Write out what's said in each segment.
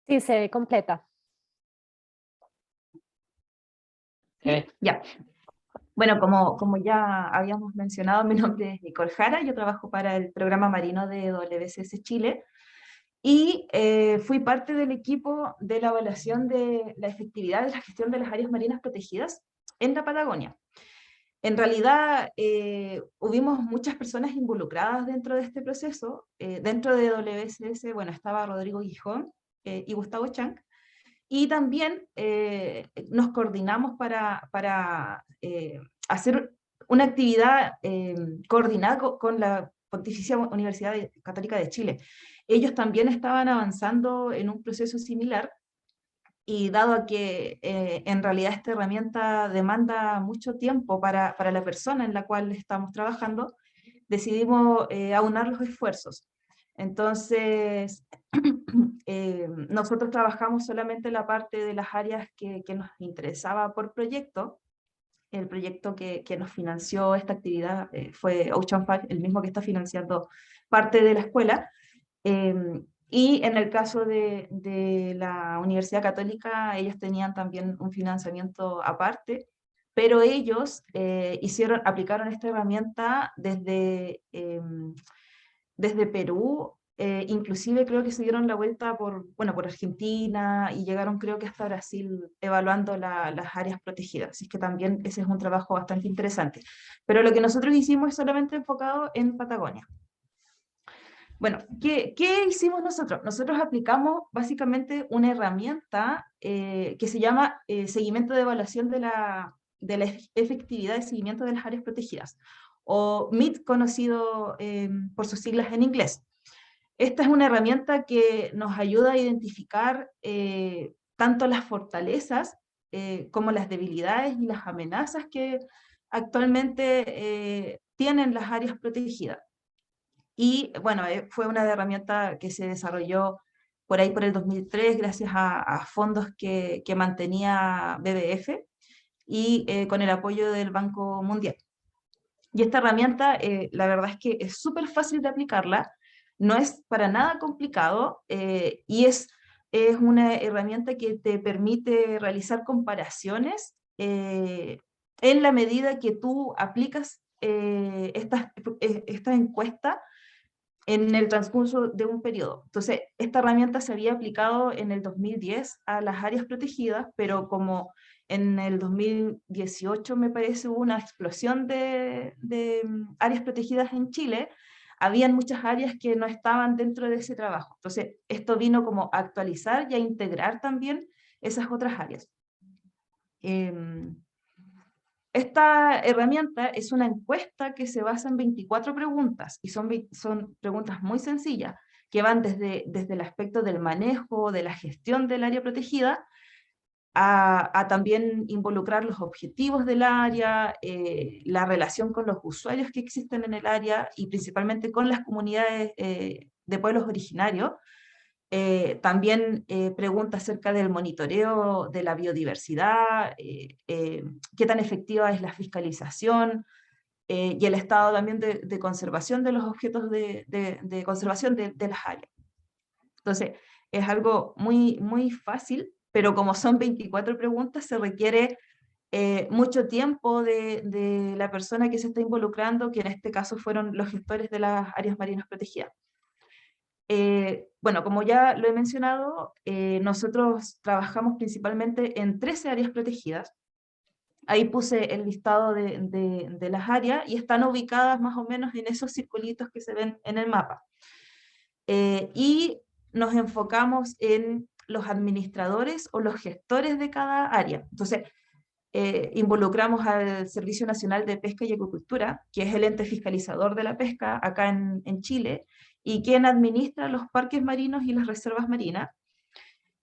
Sí, se ve completa. Ya. Bueno, como ya habíamos mencionado, mi nombre es Nicole Jara, yo trabajo para el programa marino de WCS Chile y fui parte del equipo de la evaluación de la efectividad de la gestión de las áreas marinas protegidas en la Patagonia. En realidad, hubimos muchas personas involucradas dentro de este proceso. Dentro de WCS, bueno, estaba Rodrigo Gijón y Gustavo Chang, y también nos coordinamos para hacer una actividad coordinada con la Pontificia Universidad Católica de Chile. Ellos también estaban avanzando en un proceso similar, y dado a que en realidad esta herramienta demanda mucho tiempo para la persona en la cual estamos trabajando, decidimos aunar los esfuerzos. Entonces, nosotros trabajamos solamente la parte de las áreas que nos interesaba por proyecto. El proyecto que nos financió esta actividad fue Ocean Pack, el mismo que está financiando parte de la escuela. Y en el caso de la Universidad Católica, ellos tenían también un financiamiento aparte, pero ellos aplicaron esta herramienta desde Perú, inclusive creo que se dieron la vuelta por Argentina y llegaron creo que hasta Brasil evaluando las áreas protegidas, así que también ese es un trabajo bastante interesante. Pero lo que nosotros hicimos es solamente enfocado en Patagonia. Bueno, ¿qué hicimos nosotros? Nosotros aplicamos básicamente una herramienta que se llama seguimiento de evaluación de la efectividad de seguimiento de las áreas protegidas, o MIT, conocido por sus siglas en inglés. Esta es una herramienta que nos ayuda a identificar tanto las fortalezas como las debilidades y las amenazas que actualmente tienen las áreas protegidas. Y bueno, fue una herramienta que se desarrolló por ahí por el 2003 gracias a fondos que mantenía BBF y con el apoyo del Banco Mundial. Y esta herramienta, la verdad es que es súper fácil de aplicarla, no es para nada complicado y es una herramienta que te permite realizar comparaciones en la medida que tú aplicas esta encuesta en el transcurso de un periodo. Entonces, esta herramienta se había aplicado en el 2010 a las áreas protegidas, pero como en el 2018 me parece hubo una explosión de áreas protegidas en Chile, habían muchas áreas que no estaban dentro de ese trabajo. Entonces, esto vino como a actualizar y a integrar también esas otras áreas. Esta herramienta es una encuesta que se basa en 24 preguntas y son preguntas muy sencillas que van desde el aspecto del manejo, de la gestión del área protegida, a también involucrar los objetivos del área, la relación con los usuarios que existen en el área y principalmente con las comunidades de pueblos originarios. También pregunta acerca del monitoreo de la biodiversidad, qué tan efectiva es la fiscalización y el estado también de conservación de los objetos de conservación de las áreas. Entonces, es algo muy, muy fácil, pero como son 24 preguntas, se requiere mucho tiempo de la persona que se está involucrando, que en este caso fueron los gestores de las áreas marinas protegidas. Bueno, como ya lo he mencionado, nosotros trabajamos principalmente en 13 áreas protegidas. Ahí puse el listado de las áreas y están ubicadas más o menos en esos circulitos que se ven en el mapa. Y nos enfocamos en los administradores o los gestores de cada área. Entonces, involucramos al Servicio Nacional de Pesca y Acuicultura, que es el ente fiscalizador de la pesca acá en Chile, y quien administra los parques marinos y las reservas marinas.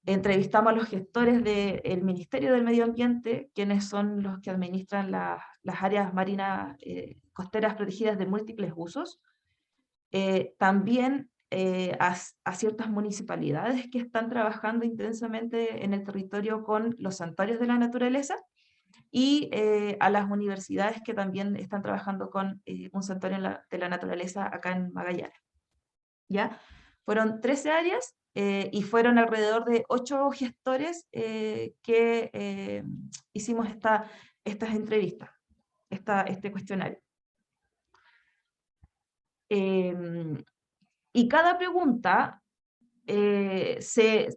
Entrevistamos a los gestores del Ministerio del Medio Ambiente, quienes son los que administran las áreas marinas costeras protegidas de múltiples usos. También a ciertas municipalidades que están trabajando intensamente en el territorio con los santuarios de la naturaleza, y a las universidades que también están trabajando con un santuario de la naturaleza acá en Magallanes. ¿Ya? Fueron 13 áreas y fueron alrededor de 8 gestores que hicimos estas entrevistas, este cuestionario. Y cada pregunta se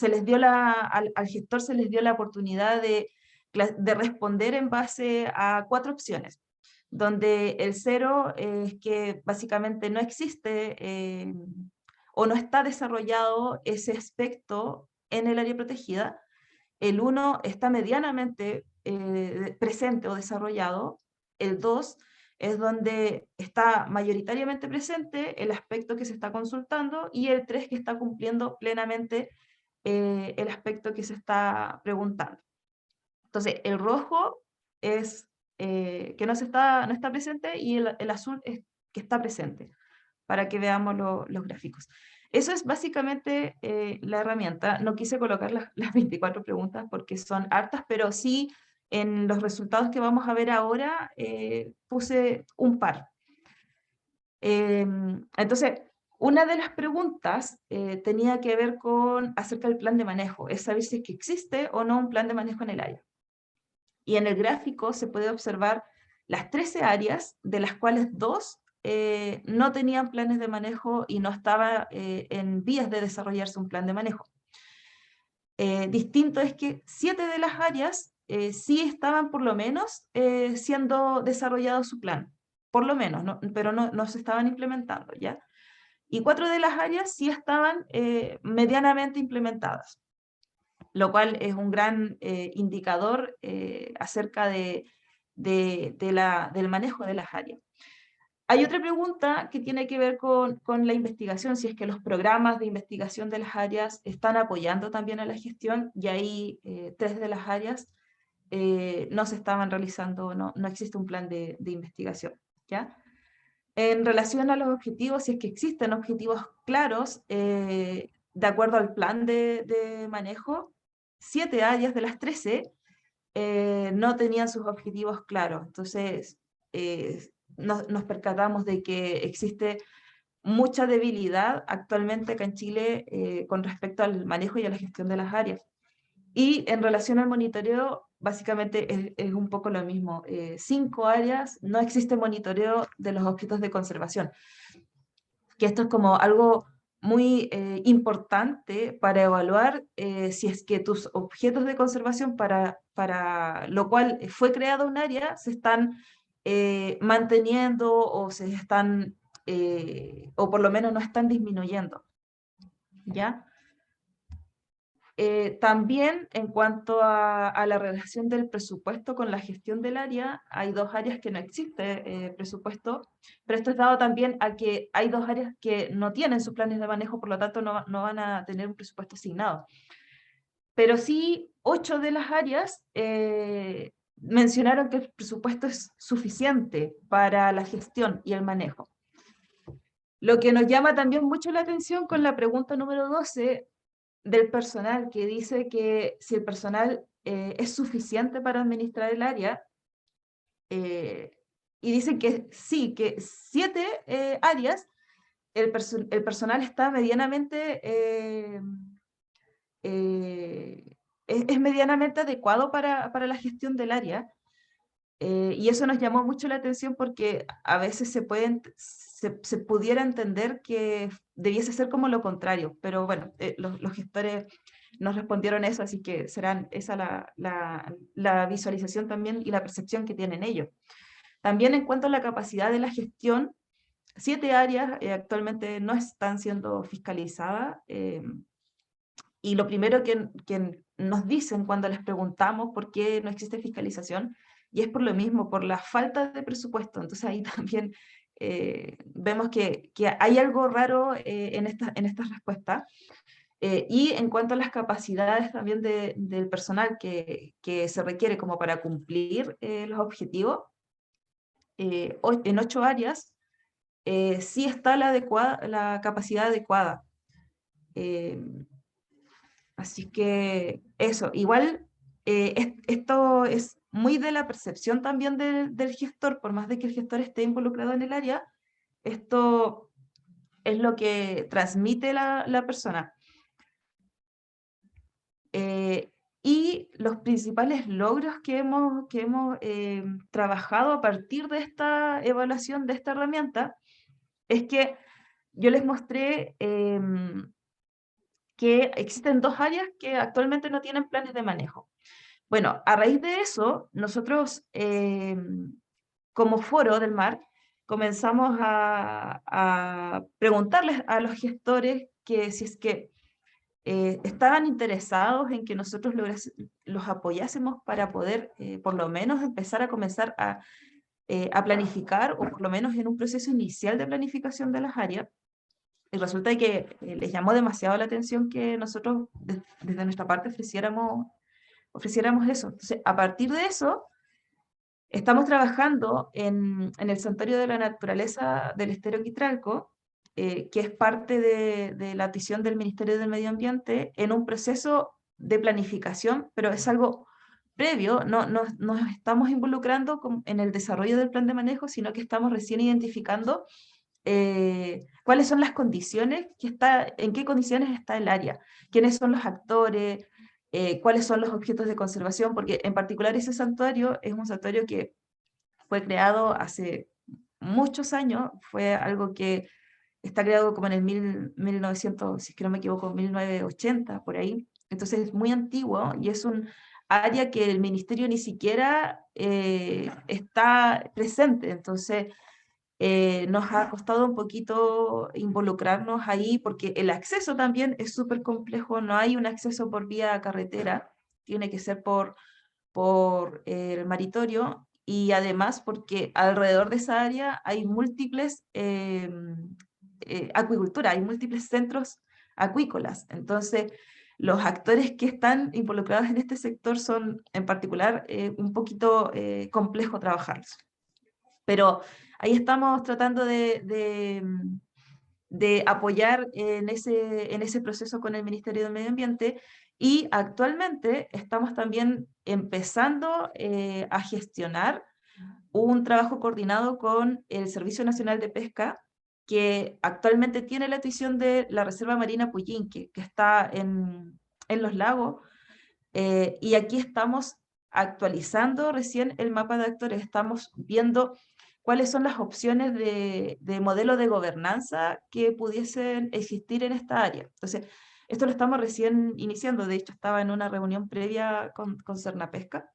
les dio al gestor se les dio la oportunidad de responder en base a 4 opciones, donde el 0 es que básicamente no existe o no está desarrollado ese aspecto en el área protegida. El 1 está medianamente presente o desarrollado. El 2 es donde está mayoritariamente presente el aspecto que se está consultando, y el 3 que está cumpliendo plenamente el aspecto que se está preguntando. Entonces, el rojo es que no está presente, y el azul es que está presente, para que veamos los gráficos. Eso es básicamente la herramienta. No quise colocar las 24 preguntas porque son hartas, pero sí en los resultados que vamos a ver ahora puse un par. Entonces, una de las preguntas tenía que ver acerca del plan de manejo, es saber si es que existe o no un plan de manejo en el área. Y en el gráfico se puede observar las 13 áreas, de las cuales 2 no tenían planes de manejo y no estaba en vías de desarrollarse un plan de manejo. Distinto es que 7 de las áreas sí estaban por lo menos siendo desarrollado su plan, por lo menos, pero no se estaban implementando, ¿ya? Y 4 de las áreas sí estaban medianamente implementadas, lo cual es un gran indicador acerca del manejo de las áreas. Hay otra pregunta que tiene que ver con la investigación, si es que los programas de investigación de las áreas están apoyando también a la gestión, y ahí 3 de las áreas no se estaban realizando, no existe un plan de investigación, ¿ya? En relación a los objetivos, si es que existen objetivos claros, de acuerdo al plan de manejo, 7 áreas de las 13 no tenían sus objetivos claros. Entonces, nos percatamos de que existe mucha debilidad actualmente acá en Chile con respecto al manejo y a la gestión de las áreas. Y en relación al monitoreo, básicamente es un poco lo mismo. 5 áreas, no existe monitoreo de los objetos de conservación, que esto es como algo muy importante para evaluar si es que tus objetos de conservación para lo cual fue creado un área se están manteniendo o se están, o por lo menos no están disminuyendo, ¿ya? También en cuanto a la relación del presupuesto con la gestión del área, hay 2 áreas que no existe presupuesto, pero esto es dado también a que hay 2 áreas que no tienen sus planes de manejo, por lo tanto no van a tener un presupuesto asignado. Pero sí, 8 de las áreas mencionaron que el presupuesto es suficiente para la gestión y el manejo. Lo que nos llama también mucho la atención con la pregunta número 12 del personal, que dice que si el personal es suficiente para administrar el área, y dicen que sí, que 7 áreas, el personal está medianamente, es medianamente adecuado para la gestión del área. Y eso nos llamó mucho la atención porque a veces se pudiera entender que debiese ser como lo contrario, pero bueno, los gestores nos respondieron eso, así que serán esa la visualización también y la percepción que tienen ellos. También en cuanto a la capacidad de la gestión, 7 áreas actualmente no están siendo fiscalizadas, y lo primero que nos dicen cuando les preguntamos por qué no existe fiscalización, y es por lo mismo, por la falta de presupuesto. Entonces ahí también vemos que hay algo raro en esta respuesta. Y en cuanto a las capacidades también del personal que se requiere como para cumplir los objetivos, en 8 áreas sí está la capacidad adecuada. Así que eso, igual esto es muy de la percepción también del gestor, por más de que el gestor esté involucrado en el área, esto es lo que transmite la persona. Y los principales logros que hemos trabajado a partir de esta evaluación de esta herramienta es que yo les mostré que existen 2 áreas que actualmente no tienen planes de manejo. Bueno, a raíz de eso, nosotros como Foro del Mar comenzamos a preguntarles a los gestores que si es que estaban interesados en que nosotros los apoyásemos para poder por lo menos empezar a comenzar a planificar, o por lo menos en un proceso inicial de planificación de las áreas. Y resulta que les llamó demasiado la atención que nosotros desde nuestra parte ofreciéramos eso. Entonces, a partir de eso, estamos trabajando en el Santuario de la Naturaleza del Estero Quitralco, que es parte de la atención del Ministerio del Medio Ambiente, en un proceso de planificación, pero es algo previo, no nos estamos involucrando en el desarrollo del plan de manejo, sino que estamos recién identificando cuáles son las condiciones, en qué condiciones está el área, quiénes son los actores, cuáles son los objetos de conservación, porque en particular ese santuario es un santuario que fue creado hace muchos años, fue algo que está creado como en el 1900, si es que no me equivoco, 1980, por ahí. Entonces es muy antiguo y es un área que el ministerio ni siquiera está presente. Entonces nos ha costado un poquito involucrarnos ahí porque el acceso también es súper complejo, no hay un acceso por vía carretera, tiene que ser por el maritorio, y además porque alrededor de esa área hay múltiples acuicultura, hay múltiples centros acuícolas. Entonces, los actores que están involucrados en este sector son en particular un poquito complejo trabajarlos. Pero ahí estamos tratando de apoyar en ese proceso con el Ministerio del Medio Ambiente, y actualmente estamos también empezando a gestionar un trabajo coordinado con el Servicio Nacional de Pesca, que actualmente tiene la atención de la Reserva Marina Puyinque, que está en los lagos, y aquí estamos actualizando recién el mapa de actores, estamos viendo cuáles son las opciones de modelo de gobernanza que pudiesen existir en esta área. Entonces, esto lo estamos recién iniciando, de hecho estaba en una reunión previa con Cernapesca,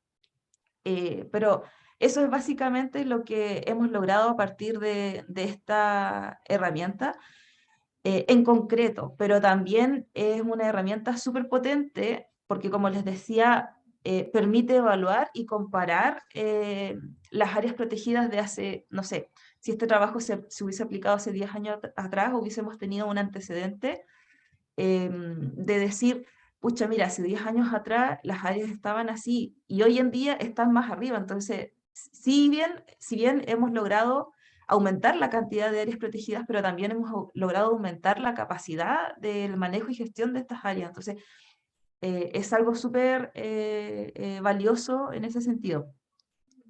pero eso es básicamente lo que hemos logrado a partir de esta herramienta en concreto, pero también es una herramienta súper potente porque, como les decía, permite evaluar y comparar las áreas protegidas de hace, no sé, si este trabajo se hubiese aplicado hace 10 años atrás, hubiésemos tenido un antecedente de decir, pucha, mira, hace 10 años atrás las áreas estaban así y hoy en día están más arriba. Entonces, si bien hemos logrado aumentar la cantidad de áreas protegidas, pero también hemos logrado aumentar la capacidad del manejo y gestión de estas áreas. Entonces, es algo súper valioso en ese sentido.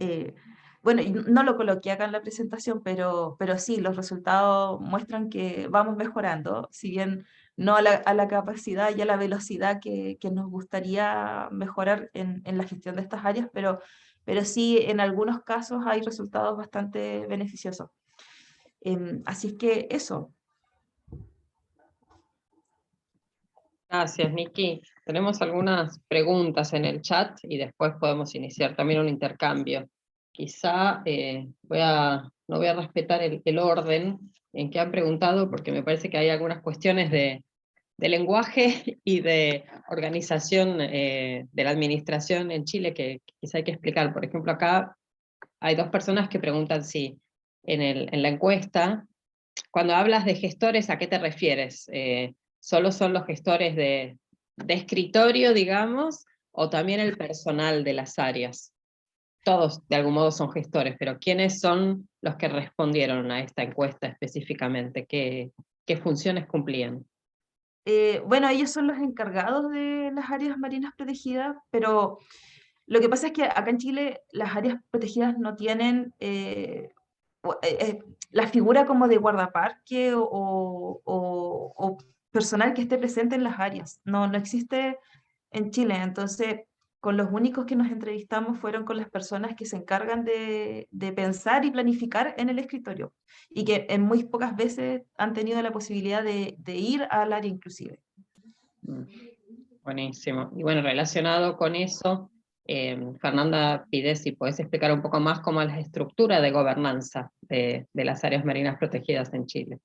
Eh, bueno, y no lo coloqué acá en la presentación, pero sí, los resultados muestran que vamos mejorando, si bien no a la capacidad y a la velocidad que nos gustaría mejorar en la gestión de estas áreas, pero sí en algunos casos hay resultados bastante beneficiosos. Así es que eso. Gracias, Nikki. Tenemos algunas preguntas en el chat y después podemos iniciar también un intercambio. Quizá no voy a respetar el orden en que han preguntado, porque me parece que hay algunas cuestiones de lenguaje y de organización de la administración en Chile que quizá hay que explicar. Por ejemplo, acá hay 2 personas que preguntan si en la encuesta, cuando hablas de gestores, ¿a qué te refieres? ¿Solo son los gestores de escritorio, digamos, o también el personal de las áreas? Todos de algún modo son gestores, pero ¿quiénes son los que respondieron a esta encuesta específicamente? ¿Qué funciones cumplían? Bueno, ellos son los encargados de las áreas marinas protegidas, pero lo que pasa es que acá en Chile las áreas protegidas no tienen la figura como de guardaparque o personal que esté presente en las áreas. No, no existe en Chile. Entonces, con los únicos que nos entrevistamos fueron con las personas que se encargan de pensar y planificar en el escritorio y que en muy pocas veces han tenido la posibilidad de ir al área inclusive. Mm, buenísimo. Y bueno, relacionado con eso, Fernanda pide si podés explicar un poco más cómo es la estructura de gobernanza de las áreas marinas protegidas en Chile.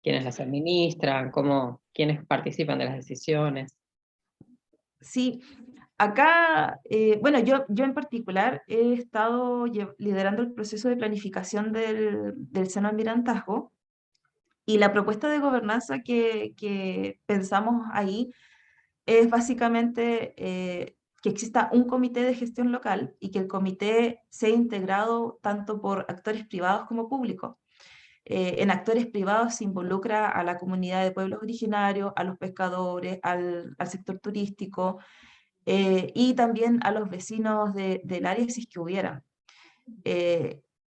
¿Quiénes las administran? ¿Quiénes participan de las decisiones? Sí, acá, bueno, yo en particular he estado liderando el proceso de planificación del Seno Almirantazgo y la propuesta de gobernanza que pensamos ahí es básicamente que exista un comité de gestión local y que el comité sea integrado tanto por actores privados como públicos. En actores privados se involucra a la comunidad de pueblos originarios, a los pescadores, al sector turístico, y también a los vecinos del área si es que hubiera.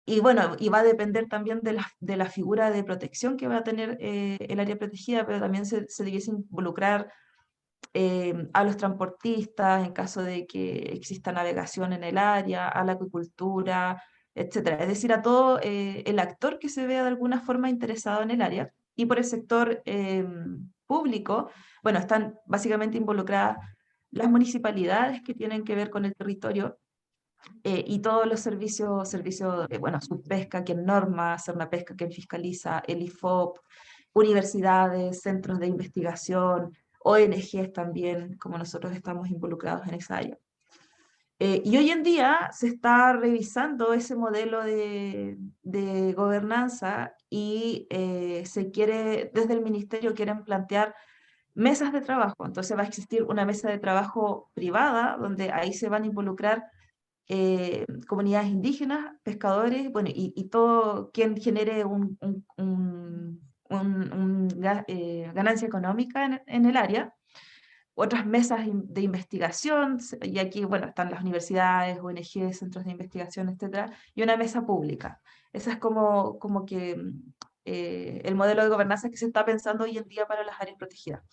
Y bueno, y va a depender también de la figura de protección que va a tener el área protegida, pero también se debiese involucrar a los transportistas en caso de que exista navegación en el área, a la acuicultura, etcétera. Es decir, a todo el actor que se vea de alguna forma interesado en el área. Y por el sector público, bueno, están básicamente involucradas las municipalidades que tienen que ver con el territorio y todos los servicios, bueno, Subpesca, quien norma, Pesca, quien fiscaliza, el IFOP, universidades, centros de investigación, ONGs también, como nosotros estamos involucrados en esa área. Y hoy en día se está revisando ese modelo de gobernanza y se quiere, desde el ministerio quieren plantear mesas de trabajo. Entonces va a existir una mesa de trabajo privada donde ahí se van a involucrar comunidades indígenas, pescadores, bueno, y todo quien genere ganancia económica en el área, otras mesas de investigación, y aquí, bueno, están las universidades, ONG, centros de investigación, etcétera, y una mesa pública. Esa es como que el modelo de gobernanza que se está pensando hoy en día para las áreas protegidas.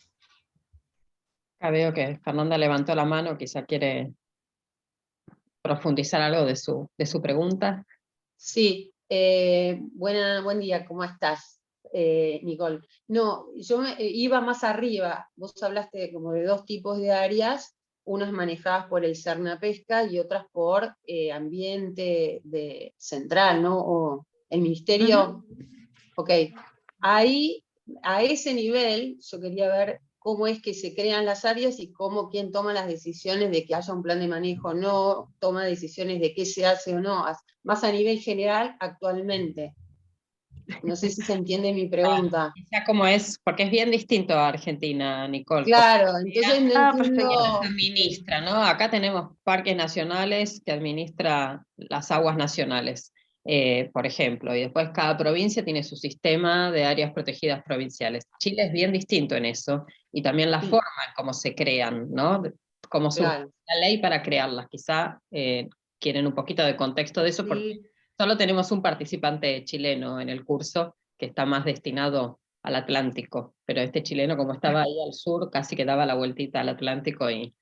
Acá veo que Fernanda levantó la mano, quizá quiere profundizar algo de su pregunta. Sí, buen día, ¿cómo estás, Nicole? No, yo iba más arriba. Vos hablaste como de dos tipos de áreas, unas manejadas por el Cernapesca y otras por ambiente central, ¿no? O el ministerio. Ok, ahí, a ese nivel, yo quería ver cómo es que se crean las áreas y quién toma las decisiones de que haya un plan de manejo o no, toma decisiones de qué se hace o no, más a nivel general actualmente. No sé si se entiende mi pregunta. Quizá como es, porque es bien distinto a Argentina, Nicole. Claro, entonces no Perfecto. Se entiendo. administra, ¿no? Acá tenemos parques nacionales que administra las aguas nacionales, por ejemplo, y después cada provincia tiene su sistema de áreas protegidas provinciales. Chile es bien distinto en eso, y también la Sí, forma en cómo se crean, ¿no? Cómo se usa claro. la ley para crearlas. Quizá quieren un poquito de contexto de eso, porque Sí, solo tenemos un participante chileno en el curso que está más destinado al Atlántico, pero este chileno, como estaba ahí al sur, casi que daba la vueltita al Atlántico y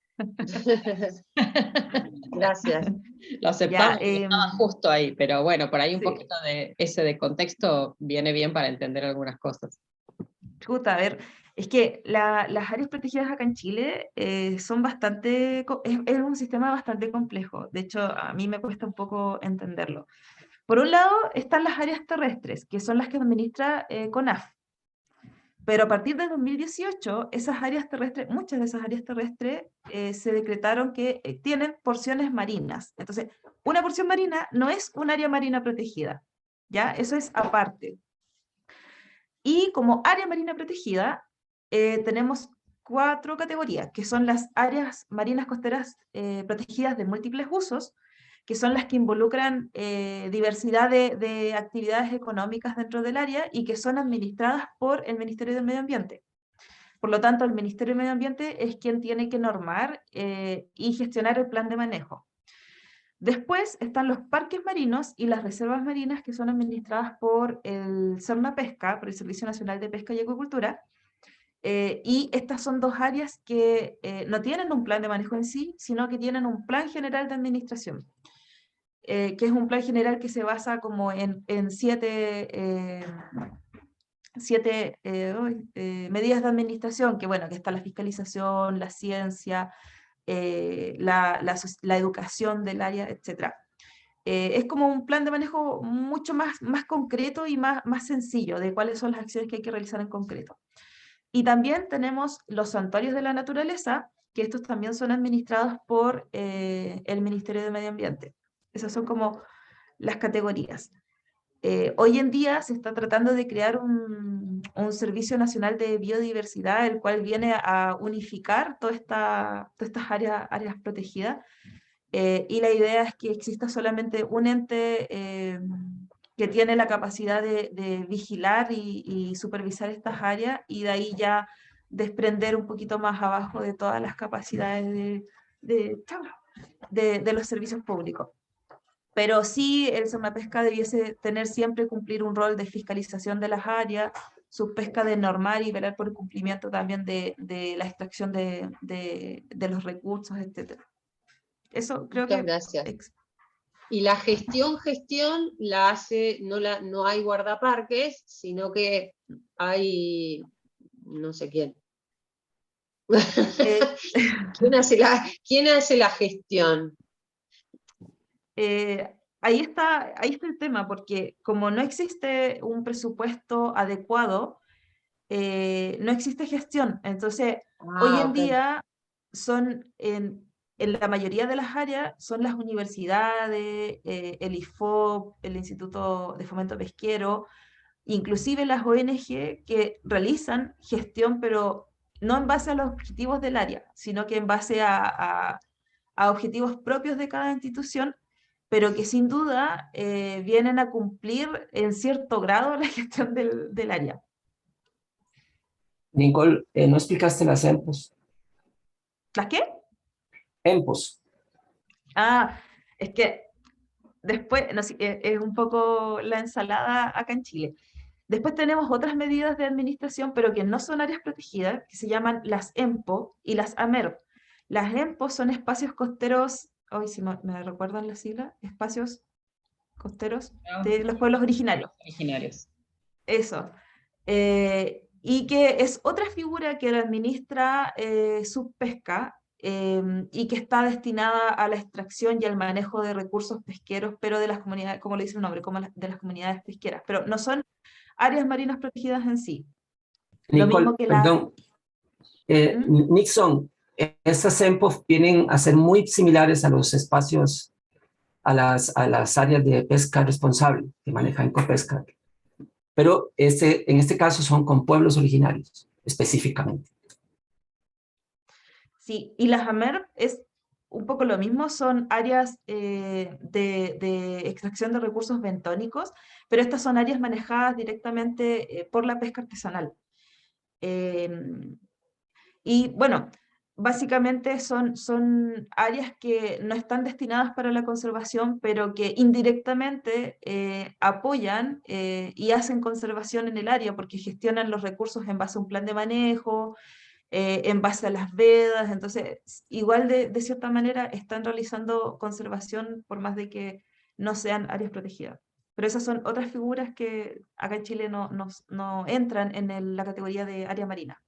Gracias. lo ya. aceptamos y estaba justo ahí, pero bueno, por ahí un Sí. poquito de ese de contexto viene bien para entender algunas cosas. Chuta, a ver, es que las áreas protegidas acá en Chile son bastante, es un sistema bastante complejo. De hecho, a mí me cuesta un poco entenderlo. Por un lado, están las áreas terrestres, que son las que administra CONAF. Pero a partir de 2018, esas áreas terrestres, muchas de esas áreas terrestres se decretaron que tienen porciones marinas. Entonces, una porción marina no es un área marina protegida, ¿ya? Eso es aparte. Y como área marina protegida, tenemos 4 categorías, que son las áreas marinas costeras protegidas de múltiples usos, que son las que involucran diversidad de actividades económicas dentro del área y que son administradas por el Ministerio del Medio Ambiente. Por lo tanto, el Ministerio del Medio Ambiente es quien tiene que normar y gestionar el plan de manejo. Después están los parques marinos y las reservas marinas que son administradas por el Cernapesca, por el Servicio Nacional de Pesca y Acuicultura, y estas son dos áreas que no tienen un plan de manejo en sí, sino que tienen un plan general de administración, que es un plan general que se basa como en siete medidas de administración, que bueno, que está la fiscalización, la ciencia, la educación del área, etc. Es como un plan de manejo mucho más concreto y más sencillo de cuáles son las acciones que hay que realizar en concreto. Y también tenemos los santuarios de la naturaleza, que estos también son administrados por el Ministerio de Medio Ambiente. Esas son como las categorías. Hoy en día se está tratando de crear un Servicio Nacional de Biodiversidad, el cual viene a unificar todas estas áreas protegidas. Y la idea es que exista solamente un ente que tiene la capacidad de vigilar y supervisar estas áreas, y de ahí ya desprender un poquito más abajo de todas las capacidades de los servicios públicos. Pero sí, el Cernapesca debiese tener siempre cumplir un rol de fiscalización de las áreas, su pesca de normar y velar por el cumplimiento también de la extracción de los recursos, etc. Eso creo Muchas que... gracias. Y la gestión la hace, no hay guardaparques, sino que hay, no sé quién. ¿Quién hace la gestión? Ahí está el tema, porque como no existe un presupuesto adecuado, no existe gestión. Entonces, hoy en día son, en la mayoría de las áreas, son las universidades, el IFOP, el Instituto de Fomento Pesquero, inclusive las ONG que realizan gestión, pero no en base a los objetivos del área, sino que en base a objetivos propios de cada institución, pero que sin duda vienen a cumplir en cierto grado la gestión del área. Nicole, no explicaste las EMPOS. ¿Las qué? EMPOS. Ah, es que después, no sé, es un poco la ensalada acá en Chile. Después tenemos otras medidas de administración, pero que no son áreas protegidas, que se llaman las EMPO y las AMERP. Las EMPO son espacios costeros, hoy si me recuerdan la sigla, espacios costeros de los pueblos originarios. Eso. Y que es otra figura que la administra Subpesca, y que está destinada a la extracción y al manejo de recursos pesqueros, pero de las comunidades, como le dice el nombre, como de las comunidades pesqueras, pero no son áreas marinas protegidas en sí. Lo Nicole, mismo que perdón. Nixon, estas EMPOS vienen a ser muy similares a los espacios, a las áreas de pesca responsable que maneja Incopesca, pero en este caso son con pueblos originarios, específicamente. Sí, y las AMERP es un poco lo mismo, son áreas de extracción de recursos bentónicos, pero estas son áreas manejadas directamente por la pesca artesanal. Y bueno, básicamente son áreas que no están destinadas para la conservación, pero que indirectamente apoyan y hacen conservación en el área, porque gestionan los recursos en base a un plan de manejo, en base a las vedas. Entonces igual de cierta manera están realizando conservación por más de que no sean áreas protegidas. Pero esas son otras figuras que acá en Chile no entran en la categoría de área marina.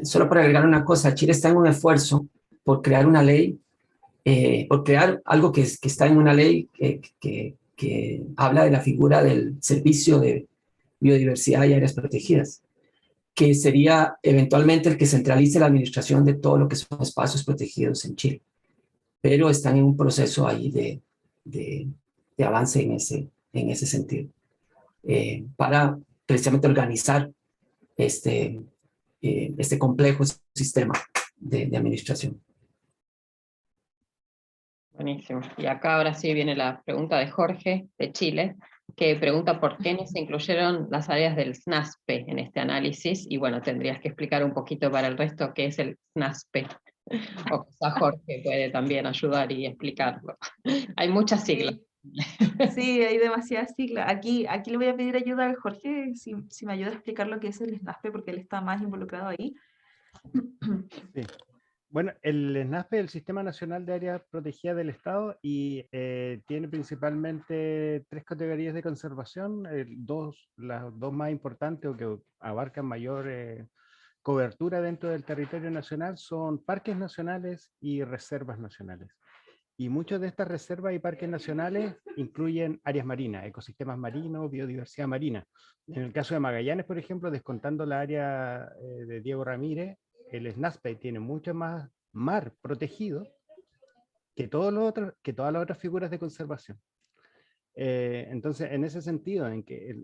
Solo para agregar una cosa, Chile está en un esfuerzo por crear una ley, por crear algo que está en una ley que habla de la figura del servicio de biodiversidad y áreas protegidas, que sería eventualmente el que centralice la administración de todo lo que son espacios protegidos en Chile. Pero están en un proceso ahí de avance en ese sentido, para precisamente organizar este complejo sistema de administración. Buenísimo. Y acá ahora sí viene la pregunta de Jorge, de Chile, que pregunta por qué no se incluyeron las áreas del SNASPE en este análisis, y bueno, tendrías que explicar un poquito para el resto qué es el SNASPE. O quizá Jorge puede también ayudar y explicarlo. Hay muchas siglas. Sí, hay demasiadas siglas. Aquí le voy a pedir ayuda a Jorge, si me ayuda a explicar lo que es el SNASPE, porque él está más involucrado ahí. Sí. Bueno, el SNASPE es el Sistema Nacional de Áreas Protegidas del Estado y tiene principalmente 3 categorías de conservación, las dos más importantes o que abarcan mayor cobertura dentro del territorio nacional son parques nacionales y reservas nacionales. Y muchas de estas reservas y parques nacionales incluyen áreas marinas, ecosistemas marinos, biodiversidad marina. En el caso de Magallanes, por ejemplo, descontando la área de Diego Ramírez, el SNASPE tiene mucho más mar protegido que todas las otras figuras de conservación. Entonces, en ese sentido, en que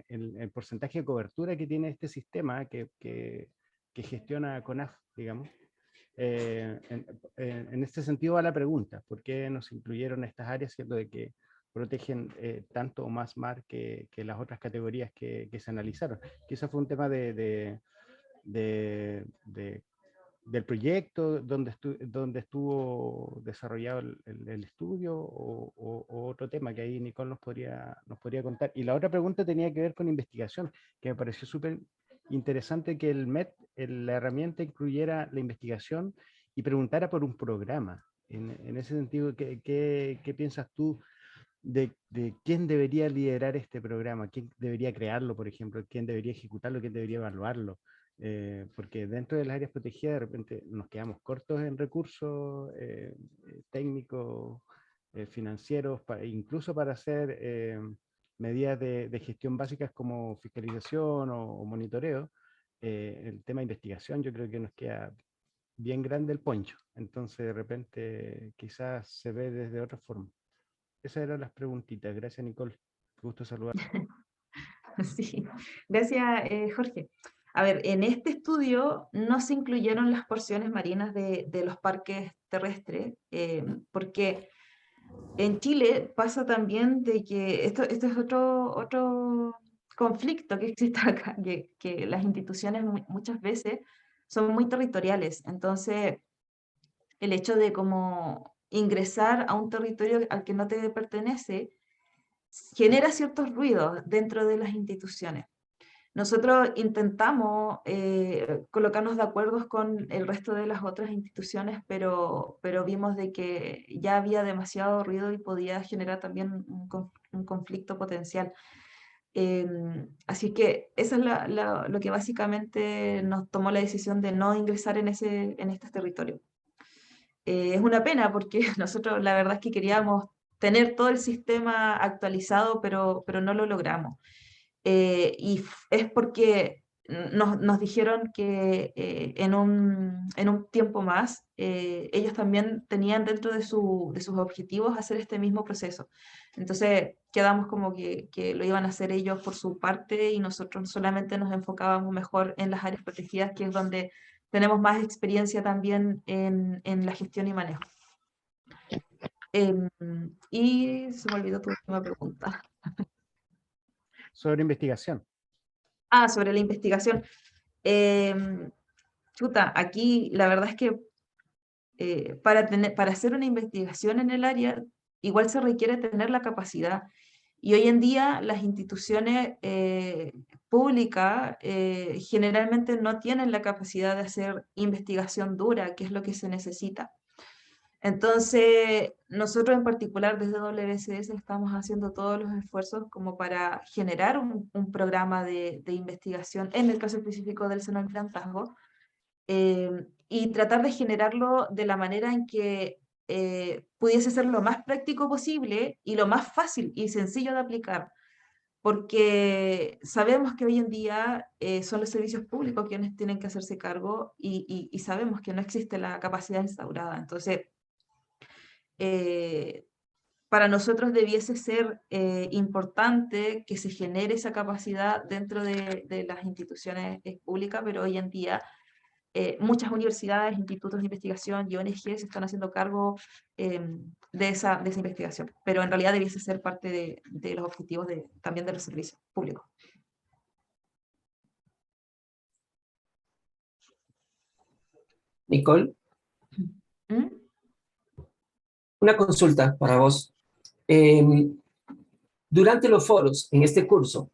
el porcentaje de cobertura que tiene este sistema que gestiona CONAF, digamos, en este sentido va la pregunta, ¿por qué nos incluyeron estas áreas, siendo de que protegen tanto o más mar que las otras categorías que se analizaron? Quizás fue un tema del proyecto donde estuvo desarrollado el estudio o otro tema que ahí Nicole nos podría contar. Y la otra pregunta tenía que ver con investigación, que me pareció súper interesante que el MET, la herramienta, incluyera la investigación y preguntara por un programa. En ese sentido, ¿qué piensas tú de quién debería liderar este programa? ¿Quién debería crearlo, por ejemplo? ¿Quién debería ejecutarlo? ¿Quién debería evaluarlo? Porque dentro de las áreas protegidas de repente nos quedamos cortos en recursos técnicos, financieros, incluso para hacer medidas de gestión básicas como fiscalización o monitoreo. El tema de investigación yo creo que nos queda bien grande el poncho, entonces de repente quizás se ve desde otra forma. Esas eran las preguntitas. Gracias, Nicole. Gusto saludar. Sí, gracias, Jorge. A ver, en este estudio no se incluyeron las porciones marinas de los parques terrestres, porque en Chile pasa también de que esto es otro conflicto que existe acá, que las instituciones muchas veces son muy territoriales. Entonces, el hecho de como ingresar a un territorio al que no te pertenece genera ciertos ruidos dentro de las instituciones. Nosotros intentamos colocarnos de acuerdo con el resto de las otras instituciones, pero vimos de que ya había demasiado ruido y podía generar también un conflicto potencial. Así que eso es lo que básicamente nos tomó la decisión de no ingresar en este territorio. Es una pena porque nosotros la verdad es que queríamos tener todo el sistema actualizado, pero no lo logramos. Y es porque nos dijeron que en un tiempo más ellos también tenían dentro de sus objetivos hacer este mismo proceso. Entonces quedamos como que lo iban a hacer ellos por su parte y nosotros solamente nos enfocábamos mejor en las áreas protegidas, que es donde tenemos más experiencia también en la gestión y manejo. Y se me olvidó tu última pregunta. Sobre investigación. Sobre la investigación. Chuta, aquí la verdad es que para hacer una investigación en el área, igual se requiere tener la capacidad. Y hoy en día las instituciones públicas generalmente no tienen la capacidad de hacer investigación dura, que es lo que se necesita. Entonces, nosotros en particular desde WSS estamos haciendo todos los esfuerzos como para generar un programa de investigación, en el caso específico del xenoplanctasmo, y tratar de generarlo de la manera en que pudiese ser lo más práctico posible y lo más fácil y sencillo de aplicar, porque sabemos que hoy en día son los servicios públicos quienes tienen que hacerse cargo y sabemos que no existe la capacidad instaurada. Entonces, para nosotros debiese ser importante que se genere esa capacidad dentro de las instituciones públicas, pero hoy en día muchas universidades, institutos de investigación y ONG se están haciendo cargo de esa investigación, pero en realidad debiese ser parte de los objetivos también de los servicios públicos. Nicole, ¿Mm? Una consulta para vos. Durante los foros en este curso,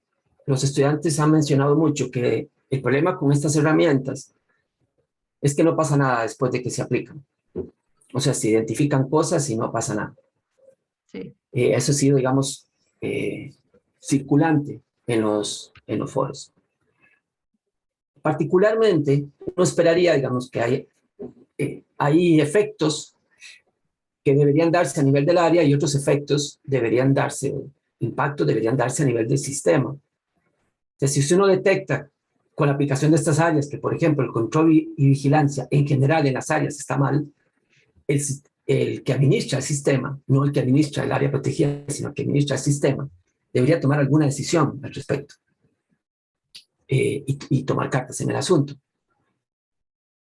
los estudiantes han mencionado mucho que el problema con estas herramientas es que no pasa nada después de que se aplican. O sea, se identifican cosas y no pasa nada. Sí. Eso ha sido, digamos, circulante en los foros. Particularmente, uno esperaría, digamos, que hay efectos que deberían darse a nivel del área y otros efectos deberían darse, impactos deberían darse a nivel del sistema. O sea, si uno detecta con la aplicación de estas áreas que, por ejemplo, el control y vigilancia en general en las áreas está mal, el que administra el sistema, no el que administra el área protegida, sino el que administra el sistema, debería tomar alguna decisión al respecto y tomar cartas en el asunto.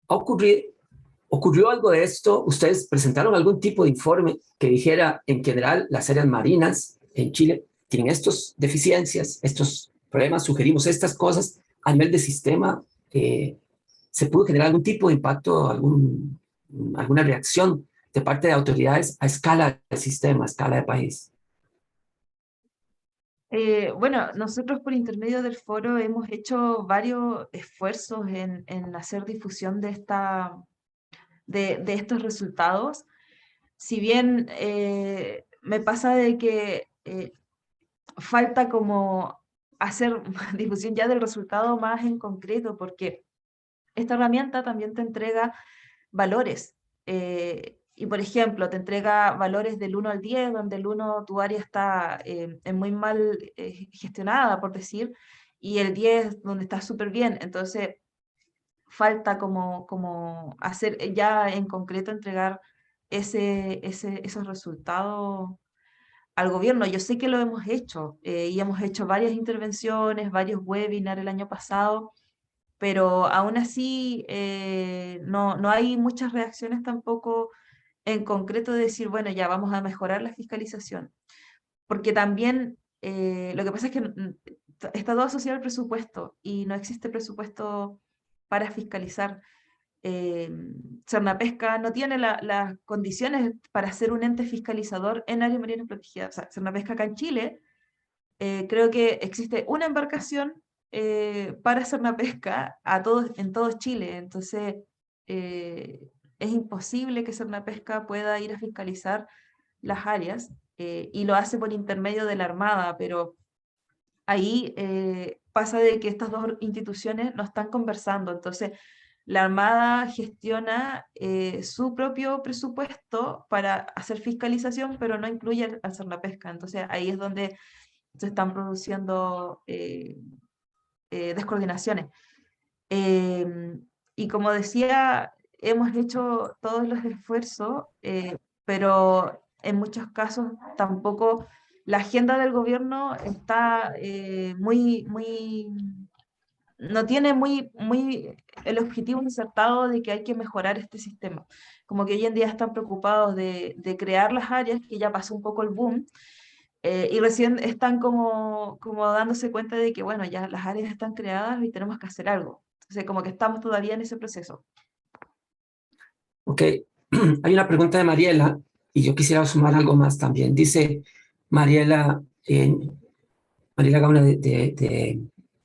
¿Ocurrió algo de esto? ¿Ustedes presentaron algún tipo de informe que dijera, en general, las áreas marinas en Chile tienen estas deficiencias, estos problemas, sugerimos estas cosas a nivel de sistema? ¿Se pudo generar algún tipo de impacto, alguna reacción de parte de autoridades a escala de sistema, a escala de país? Bueno, nosotros por intermedio del foro hemos hecho varios esfuerzos en hacer difusión de estos resultados. Si bien me pasa de que falta como hacer difusión ya del resultado más en concreto, porque esta herramienta también te entrega valores. Y por ejemplo, te entrega valores del 1 al 10, donde el 1 tu área está muy mal gestionada, por decir, y el 10 donde está súper bien. Entonces, falta como hacer ya en concreto entregar esos resultados al gobierno. Yo sé que lo hemos hecho y hemos hecho varias intervenciones, varios webinars el año pasado, pero aún así no hay muchas reacciones tampoco en concreto de decir, bueno, ya vamos a mejorar la fiscalización. Porque también lo que pasa es que está todo asociado al presupuesto y no existe presupuesto para fiscalizar. Cernapesca no tiene las condiciones para ser un ente fiscalizador en áreas marinas protegidas. O sea, Cernapesca acá en Chile, creo que existe una embarcación para Cernapesca en todo Chile. Entonces, es imposible que Cernapesca pueda ir a fiscalizar las áreas y lo hace por intermedio de la Armada, pero ahí pasa de que estas dos instituciones no están conversando. Entonces, la Armada gestiona su propio presupuesto para hacer fiscalización, pero no incluye al Cernapesca. Entonces, ahí es donde se están produciendo descoordinaciones. Y como decía, hemos hecho todos los esfuerzos, pero en muchos casos tampoco la agenda del gobierno está no tiene muy el objetivo insertado de que hay que mejorar este sistema. Como que hoy en día están preocupados de crear las áreas, que ya pasó un poco el boom, y recién están como dándose cuenta de que, bueno, ya las áreas están creadas y tenemos que hacer algo. Entonces, como que estamos todavía en ese proceso. Ok, hay una pregunta de Mariela y yo quisiera sumar algo más también. Dice Mariela, Mariela Gauna de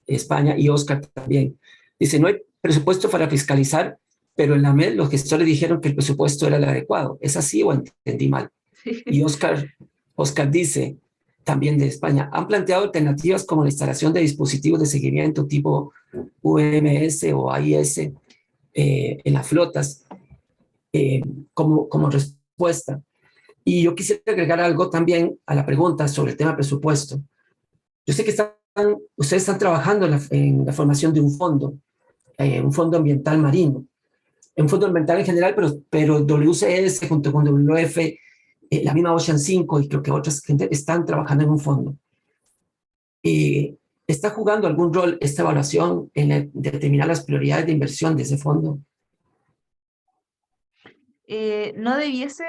España y Oscar también. Dice, no hay presupuesto para fiscalizar, pero en la MED los gestores dijeron que el presupuesto era el adecuado. ¿Es así o entendí mal? Y Oscar dice, también de España, han planteado alternativas como la instalación de dispositivos de seguimiento tipo UMS o AIS en las flotas como respuesta. Y yo quisiera agregar algo también a la pregunta sobre el tema presupuesto. Yo sé que ustedes están trabajando en la formación de un fondo ambiental marino, un fondo ambiental en general, pero WCS junto con WF, la misma Ocean 5 y creo que otras gente están trabajando en un fondo. ¿Está jugando algún rol esta evaluación en determinar las prioridades de inversión de ese fondo? No debiese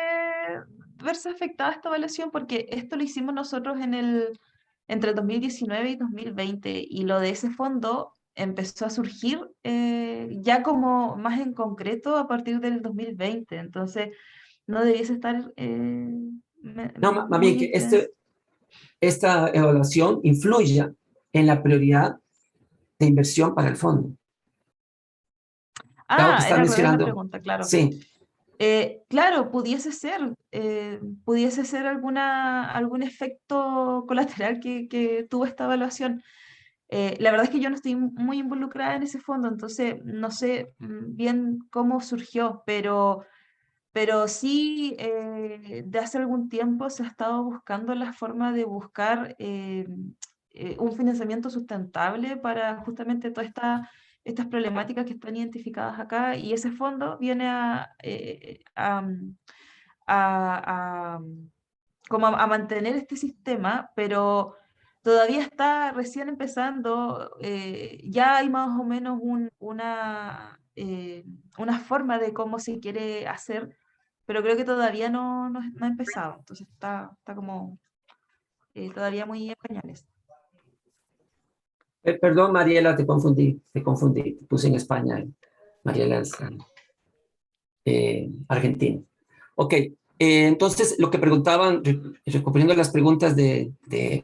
verse afectada esta evaluación porque esto lo hicimos nosotros entre el 2019 y 2020 y lo de ese fondo empezó a surgir ya como más en concreto a partir del 2020, entonces no debiese estar No, más bien muy que influenciado. esta evaluación influya en la prioridad de inversión para el fondo. Dado que Ah, estás era al revés la mencionando, pregunta, claro. sí, Claro, pudiese ser algún efecto colateral que tuvo esta evaluación. La verdad es que yo no estoy muy involucrada en ese fondo, entonces no sé bien cómo surgió, pero sí de hace algún tiempo se ha estado buscando la forma de buscar un financiamiento sustentable para justamente todas estas problemáticas que están identificadas acá, y ese fondo viene a, como a mantener este sistema, pero todavía está recién empezando. Ya hay más o menos una forma de cómo se quiere hacer, pero creo que todavía no ha empezado, entonces está como todavía muy en pañales. Perdón, Mariela, te confundí, te puse en España. Mariela es Argentina. Ok, entonces lo que preguntaban, recogiendo las preguntas de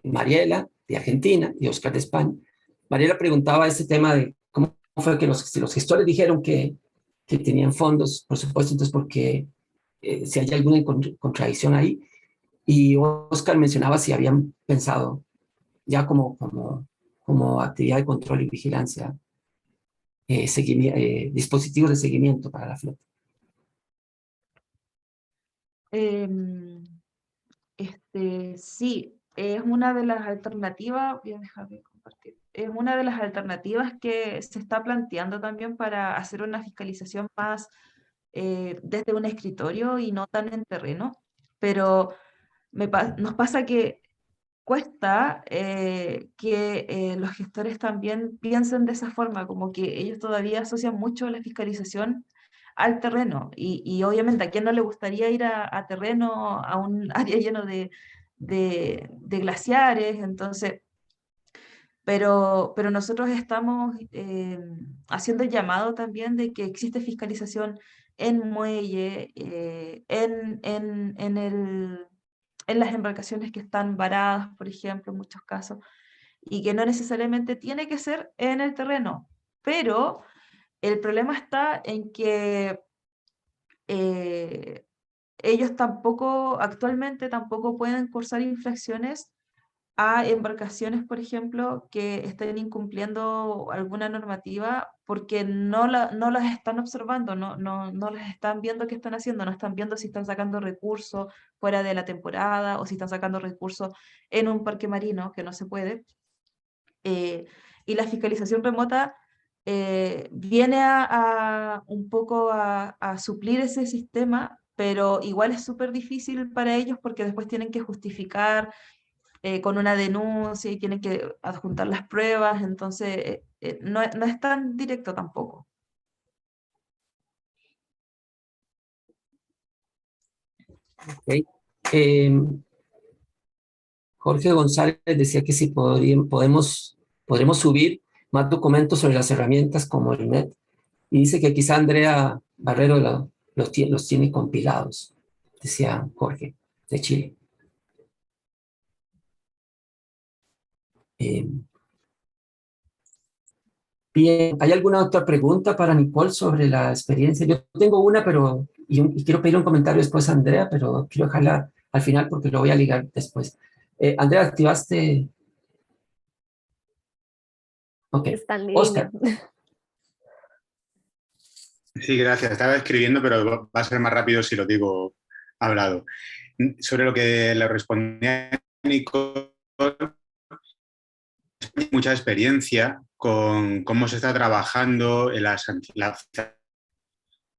Mariela, de Argentina, y Oscar de España, Mariela preguntaba ese tema de cómo fue que los gestores dijeron que tenían fondos, por supuesto, entonces porque si hay alguna contradicción ahí, y Oscar mencionaba si habían pensado ya como actividad de control y vigilancia, dispositivos de seguimiento para la flota. Em, sí, es una de las alternativas, voy a dejar de compartir, es una de las alternativas que se está planteando también para hacer una fiscalización más desde un escritorio y no tan en terreno, pero nos pasa que cuesta que los gestores también piensen de esa forma, como que ellos todavía asocian mucho la fiscalización al terreno, y obviamente a quién no le gustaría ir a terreno, a un área lleno de glaciares, entonces, pero nosotros estamos haciendo el llamado también de que existe fiscalización en muelle, en las embarcaciones que están varadas, por ejemplo, en muchos casos, y que no necesariamente tiene que ser en el terreno, pero el problema está en que eh, ellos actualmente tampoco pueden cursar infracciones a embarcaciones, por ejemplo, que estén incumpliendo alguna normativa porque no las están observando, no las están viendo qué están haciendo, no están viendo si están sacando recursos fuera de la temporada o si están sacando recursos en un parque marino, que no se puede. Y la fiscalización remota viene un poco a suplir ese sistema, pero igual es súper difícil para ellos porque después tienen que justificar con una denuncia y tienen que adjuntar las pruebas, entonces no es tan directo tampoco. Okay. Jorge González decía que si podremos subir más documentos sobre las herramientas como el NET, y dice que quizá Andrea Barrero los tiene compilados, decía Jorge, de Chile. Bien, ¿hay alguna otra pregunta para Nicole sobre la experiencia? Yo tengo una, pero y quiero pedir un comentario después a Andrea, pero quiero dejarla al final porque lo voy a ligar después. Andrea, ¿activaste? Ok. Está en Oscar. línea. Sí, gracias. Estaba escribiendo, pero va a ser más rápido si lo digo hablado. Sobre lo que le respondía Nicole, mucha experiencia con cómo se está trabajando en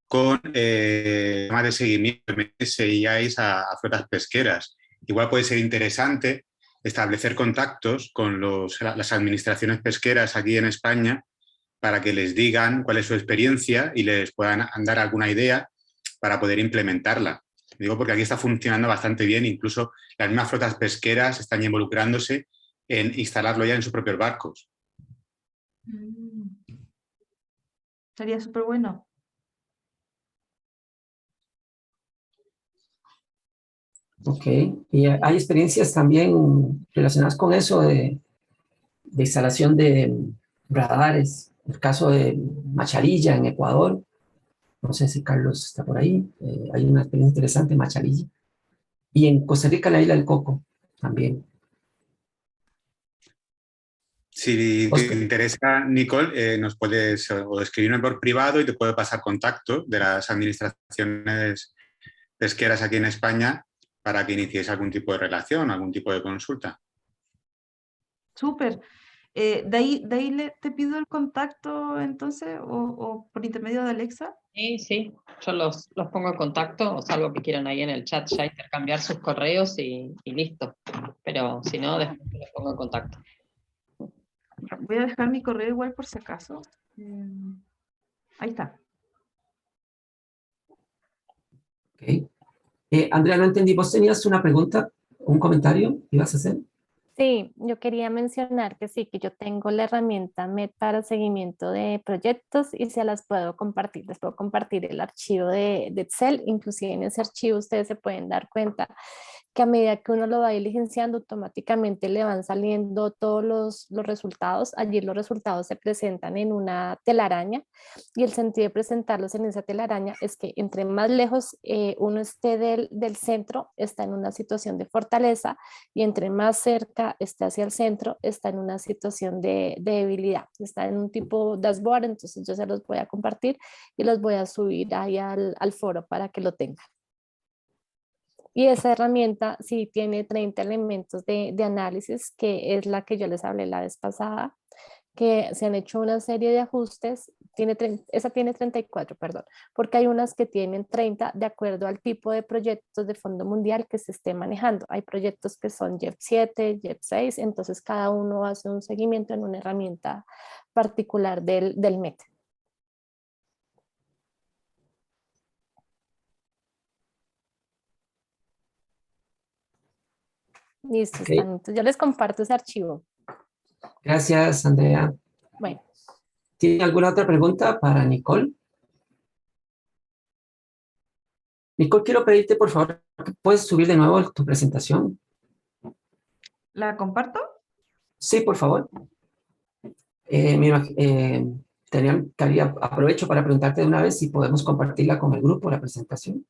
con temas de seguimiento de SIAs a flotas pesqueras. Igual puede ser interesante establecer contactos con las administraciones pesqueras aquí en España para que les digan cuál es su experiencia y les puedan dar alguna idea para poder implementarla. Digo porque aquí está funcionando bastante bien, incluso las mismas flotas pesqueras están involucrándose en instalarlo ya en sus propios barcos. Sería súper bueno. Ok, y hay experiencias también relacionadas con eso de instalación de radares. El caso de Macharilla en Ecuador, no sé si Carlos está por ahí, hay una experiencia interesante en Macharilla. Y en Costa Rica, la isla del Coco, también. Si te Oscar. interesa, Nicole, nos puedes o escribirme por privado y te puedo pasar contacto de las administraciones pesqueras aquí en España para que inicies algún tipo de relación, algún tipo de consulta. Súper. De ahí te pido el contacto entonces, o por intermedio de Alexa. Sí, yo los pongo en contacto, o salvo que quieran ahí en el chat ya intercambiar sus correos y listo. Pero si no, después los pongo en contacto. Voy a dejar mi correo igual por si acaso. Ahí está. Okay. Andrea, no entendí, ¿vos tenías una pregunta, un comentario que ibas a hacer? Sí, yo quería mencionar que sí, que yo tengo la herramienta MET para seguimiento de proyectos y se las puedo compartir. Les puedo compartir el archivo de Excel. Inclusive en ese archivo ustedes se pueden dar cuenta que a medida que uno lo va diligenciando, automáticamente le van saliendo todos los resultados. Allí los resultados se presentan en una telaraña y el sentido de presentarlos en esa telaraña es que entre más lejos uno esté del centro, está en una situación de fortaleza, y entre más cerca esté hacia el centro, está en una situación de debilidad. Está en un tipo dashboard, entonces yo se los voy a compartir y los voy a subir ahí al foro para que lo tengan. Y esa herramienta sí tiene 30 elementos de análisis, que es la que yo les hablé la vez pasada, que se han hecho una serie de ajustes. Esa tiene 34, perdón, porque hay unas que tienen 30 de acuerdo al tipo de proyectos de Fondo Mundial que se esté manejando. Hay proyectos que son JEP 7, JEP 6, entonces cada uno hace un seguimiento en una herramienta particular del MET. Listo, Okay. entonces yo les comparto ese archivo. Gracias, Andrea. Bueno. ¿Tiene alguna otra pregunta para Nicole? Nicole, quiero pedirte, por favor, ¿puedes subir de nuevo tu presentación? ¿La comparto? Sí, por favor. Aprovecho para preguntarte de una vez si podemos compartirla con el grupo, la presentación.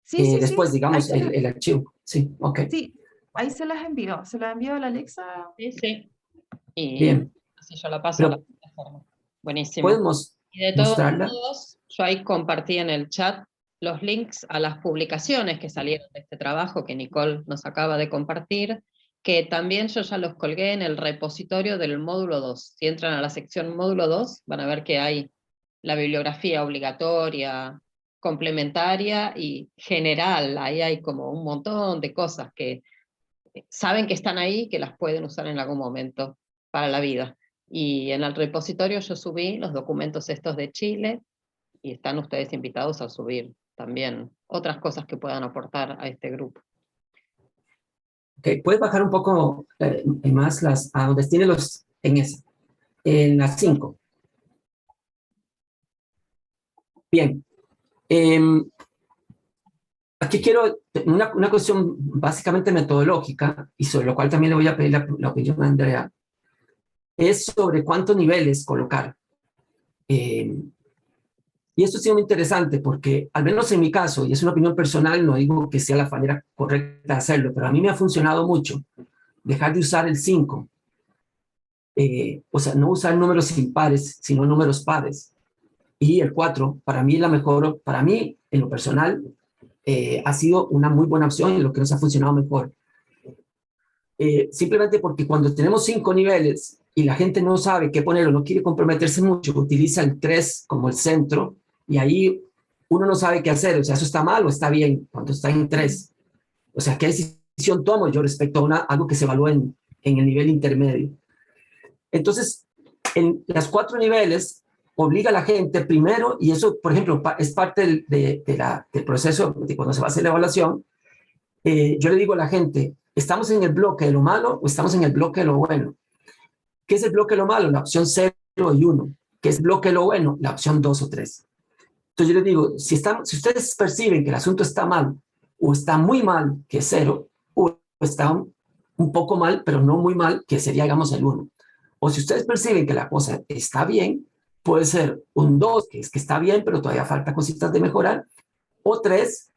Sí, Después, sí. digamos, el archivo. Sí, ok. Sí, ahí se las envío. Se las envío a la Alexa. Sí. Y Bien. así yo la paso a la Pero, plataforma. Buenísimo. ¿podemos Y de todos mostrarla? modos, yo ahí compartí en el chat los links a las publicaciones que salieron de este trabajo que Nicole nos acaba de compartir, que también yo ya los colgué en el repositorio del módulo 2. Si entran a la sección módulo 2, van a ver que hay la bibliografía obligatoria, complementaria y general. Ahí hay como un montón de cosas que saben que están ahí, que las pueden usar en algún momento para la vida. Y en el repositorio yo subí los documentos estos de Chile, y están ustedes invitados a subir también otras cosas que puedan aportar a este grupo. Okay. ¿Puedes bajar un poco más a donde tiene los, en las 5? Bien. Aquí quiero una cuestión básicamente metodológica, y sobre lo cual también le voy a pedir la opinión a Andrea, es sobre cuántos niveles colocar. Y esto ha sido muy interesante porque, al menos en mi caso, y es una opinión personal, no digo que sea la manera correcta de hacerlo, pero a mí me ha funcionado mucho dejar de usar el 5. O sea, no usar números impares, sino números pares. Y el 4, para mí, para mí, en lo personal, ha sido una muy buena opción y lo que nos ha funcionado mejor. Simplemente porque cuando tenemos 5 niveles y la gente no sabe qué poner o no quiere comprometerse mucho, utiliza el 3 como el centro, y ahí uno no sabe qué hacer. O sea, eso está mal o está bien cuando está en 3. O sea, ¿qué decisión tomo yo respecto a algo que se evalúa en el nivel intermedio? Entonces, en los 4 niveles, obliga a la gente primero, y eso, por ejemplo, es parte del proceso de cuando se va a hacer la evaluación. Yo le digo a la gente, ¿estamos en el bloque de lo malo o estamos en el bloque de lo bueno? ¿Qué es el bloque de lo malo? La opción 0 y 1. que es bloque lo bueno, la opción 2 o 3. Entonces yo les digo, si ustedes perciben que el asunto está mal, o está muy mal, que es 0, o está un poco mal, pero no muy mal, que sería, digamos, el 1. O si ustedes perciben que la cosa está bien, puede ser un 2, que es que está bien, pero todavía falta cositas de mejorar, o 3,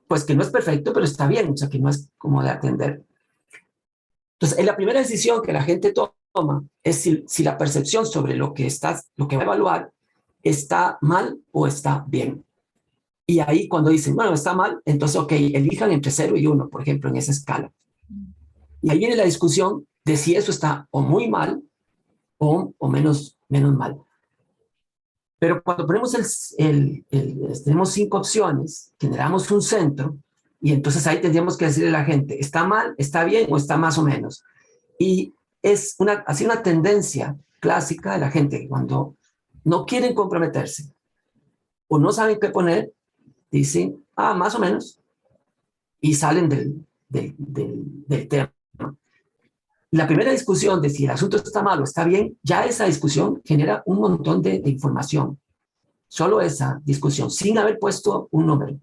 pues que no es perfecto, pero está bien, o sea, que no es como de atender. Entonces, en la primera decisión que la gente toma es si la percepción sobre lo que va a evaluar está mal o está bien. Y ahí cuando dicen, bueno, está mal, entonces, ok, elijan entre 0 y 1, por ejemplo, en esa escala. Y ahí viene la discusión de si eso está o muy mal o menos mal. Pero cuando ponemos tenemos 5 opciones, generamos un centro, y entonces ahí tendríamos que decirle a la gente, ¿está mal, está bien o está más o menos? Y es así una tendencia clásica de la gente, cuando no quieren comprometerse o no saben qué poner, dicen, más o menos, y salen del tema. La primera discusión de si el asunto está mal o está bien, ya esa discusión genera un montón de información. Solo esa discusión, sin haber puesto un número.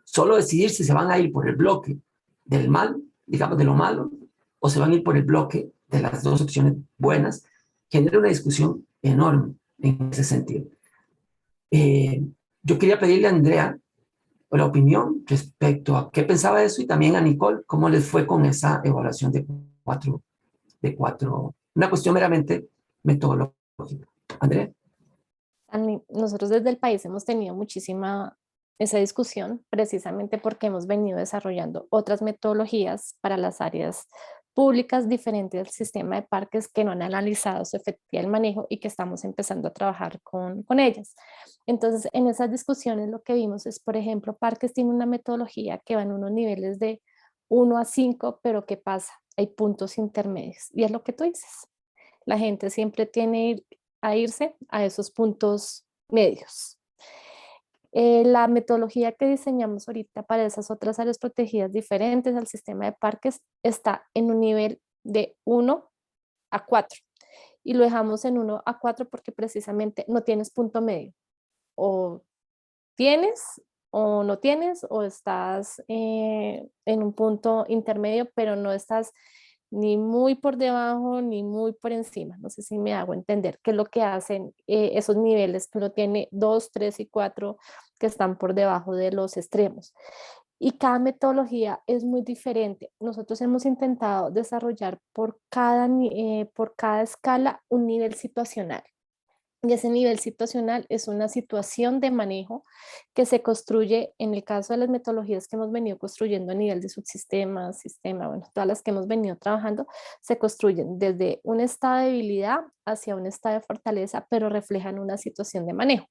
Solo decidir si se van a ir por el bloque del mal, digamos, de lo malo, o se van a ir por el bloque de las dos opciones buenas, genera una discusión enorme en ese sentido. Yo quería pedirle a Andrea la opinión respecto a qué pensaba de eso, y también a Nicole, cómo les fue con esa evaluación de cuatro, una cuestión meramente metodológica. Andrea. Nosotros desde el país hemos tenido muchísima esa discusión precisamente porque hemos venido desarrollando otras metodologías para las áreas públicas diferentes del sistema de parques que no han analizado su efectividad del manejo y que estamos empezando a trabajar con ellas. Entonces, en esas discusiones lo que vimos es, por ejemplo, Parques tiene una metodología que va en unos niveles de 1 a 5, pero ¿qué pasa? Hay puntos intermedios y es lo que tú dices. La gente siempre tiene a irse a esos puntos medios. La metodología que diseñamos ahorita para esas otras áreas protegidas diferentes al sistema de parques está en un nivel de 1 a 4 y lo dejamos en 1 a 4 porque precisamente no tienes punto medio. O tienes o no tienes, o estás en un punto intermedio, pero no estás ni muy por debajo ni muy por encima. No sé si me hago entender qué es lo que hacen esos niveles que uno tiene 2, 3 y 4 que están por debajo de los extremos. Y cada metodología es muy diferente. Nosotros hemos intentado desarrollar por cada escala un nivel situacional. Y ese nivel situacional es una situación de manejo que se construye, en el caso de las metodologías que hemos venido construyendo a nivel de subsistema, sistema, bueno, todas las que hemos venido trabajando, se construyen desde un estado de debilidad hacia un estado de fortaleza, pero reflejan una situación de manejo.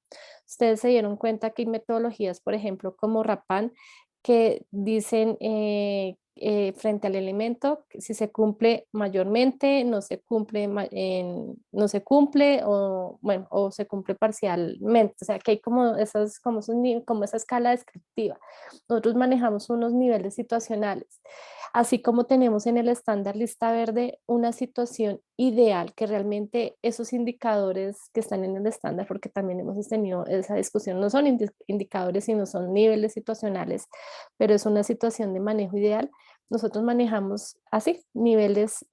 Ustedes se dieron cuenta que hay metodologías, por ejemplo, como RAPAN, que dicen frente al elemento, si se cumple mayormente, no se cumple, no se cumple o, bueno, o se cumple parcialmente. O sea, que hay como esa escala descriptiva. Nosotros manejamos unos niveles situacionales, así como tenemos en el estándar lista verde una situación ideal, que realmente esos indicadores que están en el estándar, porque también hemos tenido esa discusión, no son indicadores, sino son niveles situacionales, pero es una situación de manejo ideal. Nosotros manejamos así, niveles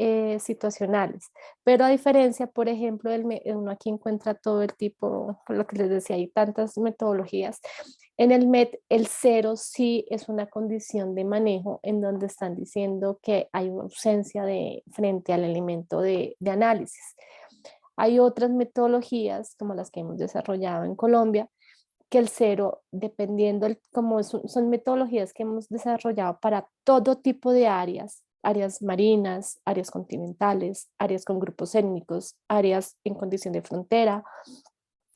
situacionales, pero a diferencia, por ejemplo, uno aquí encuentra todo el tipo, por lo que les decía, hay tantas metodologías. En el MET, el 0 sí es una condición de manejo en donde están diciendo que hay una ausencia frente al elemento de análisis. Hay otras metodologías, como las que hemos desarrollado en Colombia, que el 0, dependiendo, como son metodologías que hemos desarrollado para todo tipo de áreas marinas, áreas continentales, áreas con grupos étnicos, áreas en condición de frontera,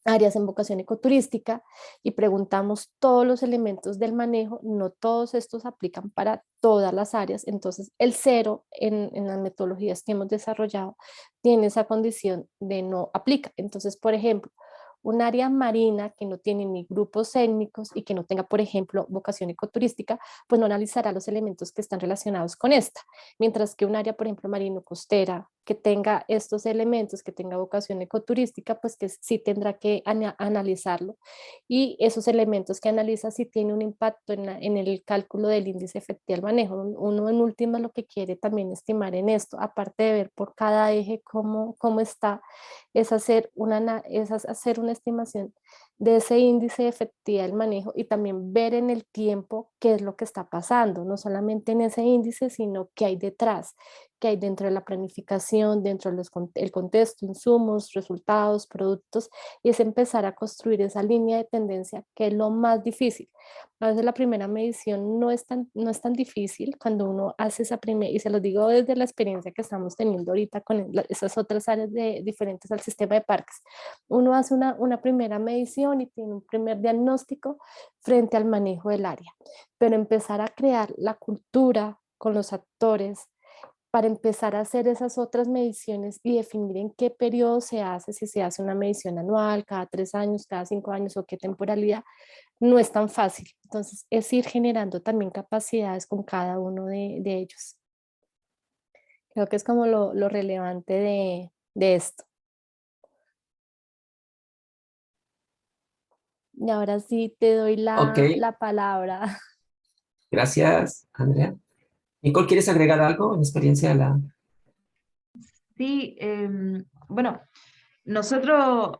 áreas en vocación ecoturística, y preguntamos todos los elementos del manejo, no todos estos aplican para todas las áreas. Entonces el 0 en las metodologías que hemos desarrollado tiene esa condición de no aplica. Entonces, por ejemplo, un área marina que no tiene ni grupos étnicos y que no tenga, por ejemplo, vocación ecoturística, pues no analizará los elementos que están relacionados con esta. Mientras que un área, por ejemplo, marino-costera, que tenga estos elementos, que tenga vocación ecoturística, pues que sí tendrá que analizarlo. Y esos elementos que analiza sí tiene un impacto en el cálculo del índice efectivo al manejo. Uno en última lo que quiere también estimar en esto, aparte de ver por cada eje cómo está, es hacer una estimación de ese índice de efectividad del manejo y también ver en el tiempo qué es lo que está pasando, no solamente en ese índice, sino qué hay detrás, qué hay dentro de la planificación, dentro del contexto, insumos, resultados, productos, y es empezar a construir esa línea de tendencia que es lo más difícil. A veces la primera medición no es tan difícil cuando uno hace esa primera, y se lo digo desde la experiencia que estamos teniendo ahorita con esas otras áreas diferentes al sistema de parques. Uno hace una primera medición y tiene un primer diagnóstico frente al manejo del área, pero empezar a crear la cultura con los actores para empezar a hacer esas otras mediciones y definir en qué periodo se hace, si se hace una medición anual, cada 3 años, cada 5 años o qué temporalidad, no es tan fácil. Entonces es ir generando también capacidades con cada uno de ellos. Creo que es como lo relevante de esto. Y ahora sí te doy Ok, la palabra. gracias, Andrea. Nicole, ¿quieres agregar algo en experiencia de la... Sí, bueno, nosotros,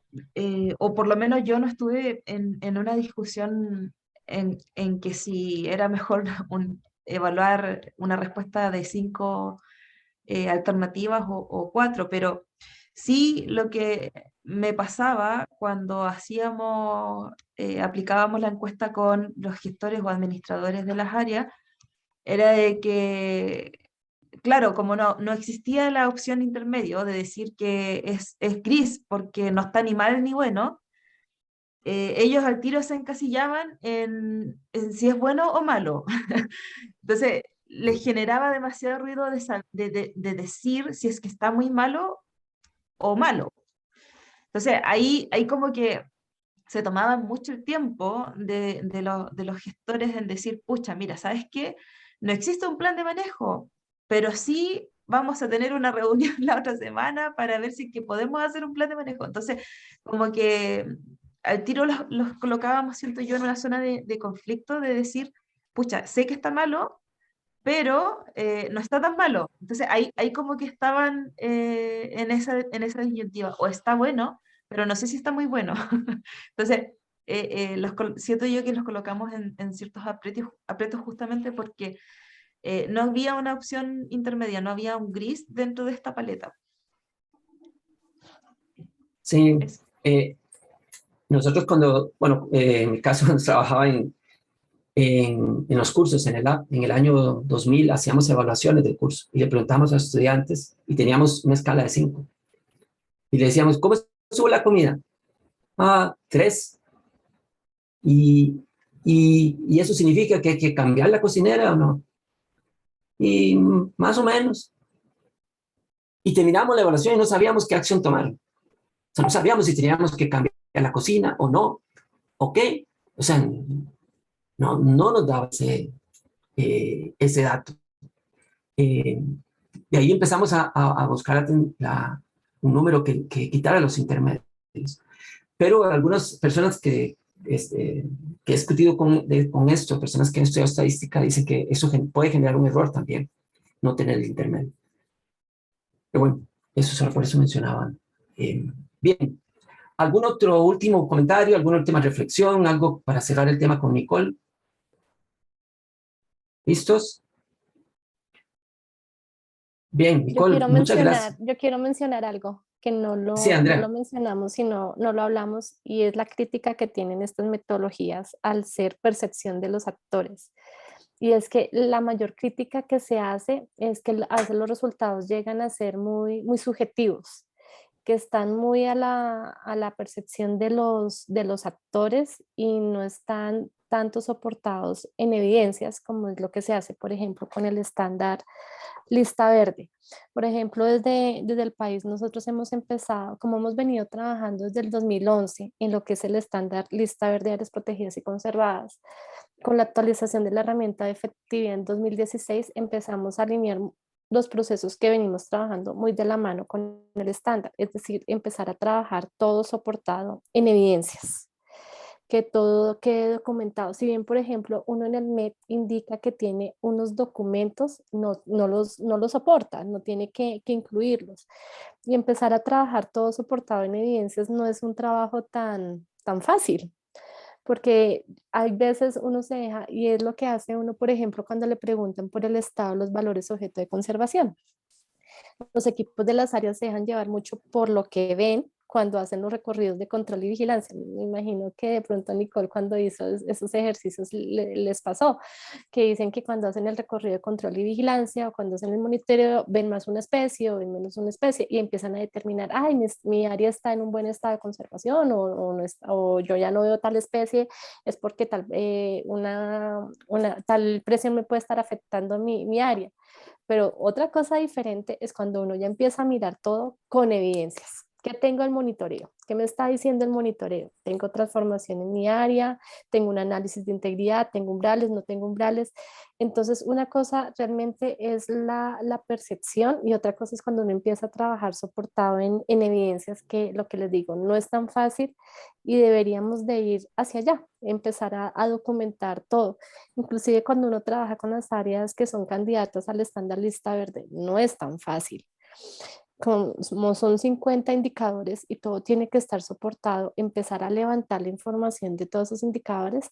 o por lo menos yo no estuve en una discusión en que si era mejor evaluar una respuesta de 5 alternativas o 4, pero sí lo que me pasaba cuando aplicábamos la encuesta con los gestores o administradores de las áreas, era de que, claro, como no existía la opción intermedio de decir que es gris porque no está ni mal ni bueno, ellos al tiro se encasillaban en si es bueno o malo. Entonces, les generaba demasiado ruido de decir si es que está muy malo o malo. Entonces, ahí como que se tomaban mucho el tiempo de los gestores en decir, pucha, mira, ¿sabes qué? No existe un plan de manejo, pero sí vamos a tener una reunión la otra semana para ver si que podemos hacer un plan de manejo. Entonces, como que al tiro los colocábamos, siento yo, en una zona de conflicto, de decir, pucha, sé que está malo, pero no está tan malo. Entonces ahí como que estaban en esa disyuntiva, o está bueno, pero no sé si está muy bueno. Entonces, siento yo que los colocamos en ciertos aprietos justamente porque no había una opción intermedia, no había un gris dentro de esta paleta. Sí, Es- nosotros cuando, bueno, en mi caso trabajaba en los cursos, en el año 2000 hacíamos evaluaciones del curso y le preguntábamos a los estudiantes y teníamos una escala de 5. Y le decíamos, ¿cómo estuvo la comida? 3. Y eso significa que hay que cambiar la cocinera o no. Y más o menos. Y terminamos la evaluación y no sabíamos qué acción tomar. O sea, no sabíamos si teníamos que cambiar la cocina o no. ¿Ok? O sea, no nos daba ese dato. De ahí empezamos a buscar un número que quitara los intermedios. Pero algunas personas que he discutido con esto, personas que han estudiado estadística, dicen que eso puede generar un error también, no tener el intermedio. Pero bueno, eso solo por eso mencionaban. Bien, ¿algún otro último comentario, alguna última reflexión, algo para cerrar el tema con Nicole? ¿Listos? Bien, Nicole, muchas gracias. Yo quiero mencionar algo que Sí, no lo Andrea. mencionamos, sino no lo hablamos, y es la crítica que tienen estas metodologías al ser percepción de los actores. Y es que la mayor crítica que se hace es que a veces los resultados llegan a ser muy subjetivos, que están muy a la percepción de los actores y no están tanto soportados en evidencias como es lo que se hace, por ejemplo, con el estándar lista verde. Por ejemplo, desde el país nosotros hemos empezado, como hemos venido trabajando desde el 2011 en lo que es el estándar lista verde de áreas protegidas y conservadas, con la actualización de la herramienta de efectividad en 2016 empezamos a alinear los procesos que venimos trabajando muy de la mano con el estándar, es decir, empezar a trabajar todo soportado en evidencias, que todo quede documentado. Si bien, por ejemplo, uno en el MET indica que tiene unos documentos, no los soporta, no tiene que incluirlos. Y empezar a trabajar todo soportado en evidencias no es un trabajo tan fácil, porque hay veces uno se deja, y es lo que hace uno, por ejemplo, cuando le preguntan por el estado de los valores objeto de conservación. Los equipos de las áreas se dejan llevar mucho por lo que ven cuando hacen los recorridos de control y vigilancia. Me imagino que de pronto Nicole cuando hizo esos ejercicios les pasó, que dicen que cuando hacen el recorrido de control y vigilancia o cuando hacen el monitoreo ven más una especie o ven menos una especie y empiezan a determinar, ay, mi área está en un buen estado de conservación o yo ya no veo tal especie, es porque tal presión me puede estar afectando mi área. Pero otra cosa diferente es cuando uno ya empieza a mirar todo con evidencias. ¿Qué tengo el monitoreo? ¿Qué me está diciendo el monitoreo? Tengo transformación en mi área, tengo un análisis de integridad, tengo umbrales, no tengo umbrales. Entonces, una cosa realmente es la percepción y otra cosa es cuando uno empieza a trabajar soportado en evidencias, que lo que les digo, no es tan fácil y deberíamos de ir hacia allá, empezar a documentar todo. Inclusive cuando uno trabaja con las áreas que son candidatas al estándar lista verde, no es tan fácil. Como son 50 indicadores y todo tiene que estar soportado, empezar a levantar la información de todos esos indicadores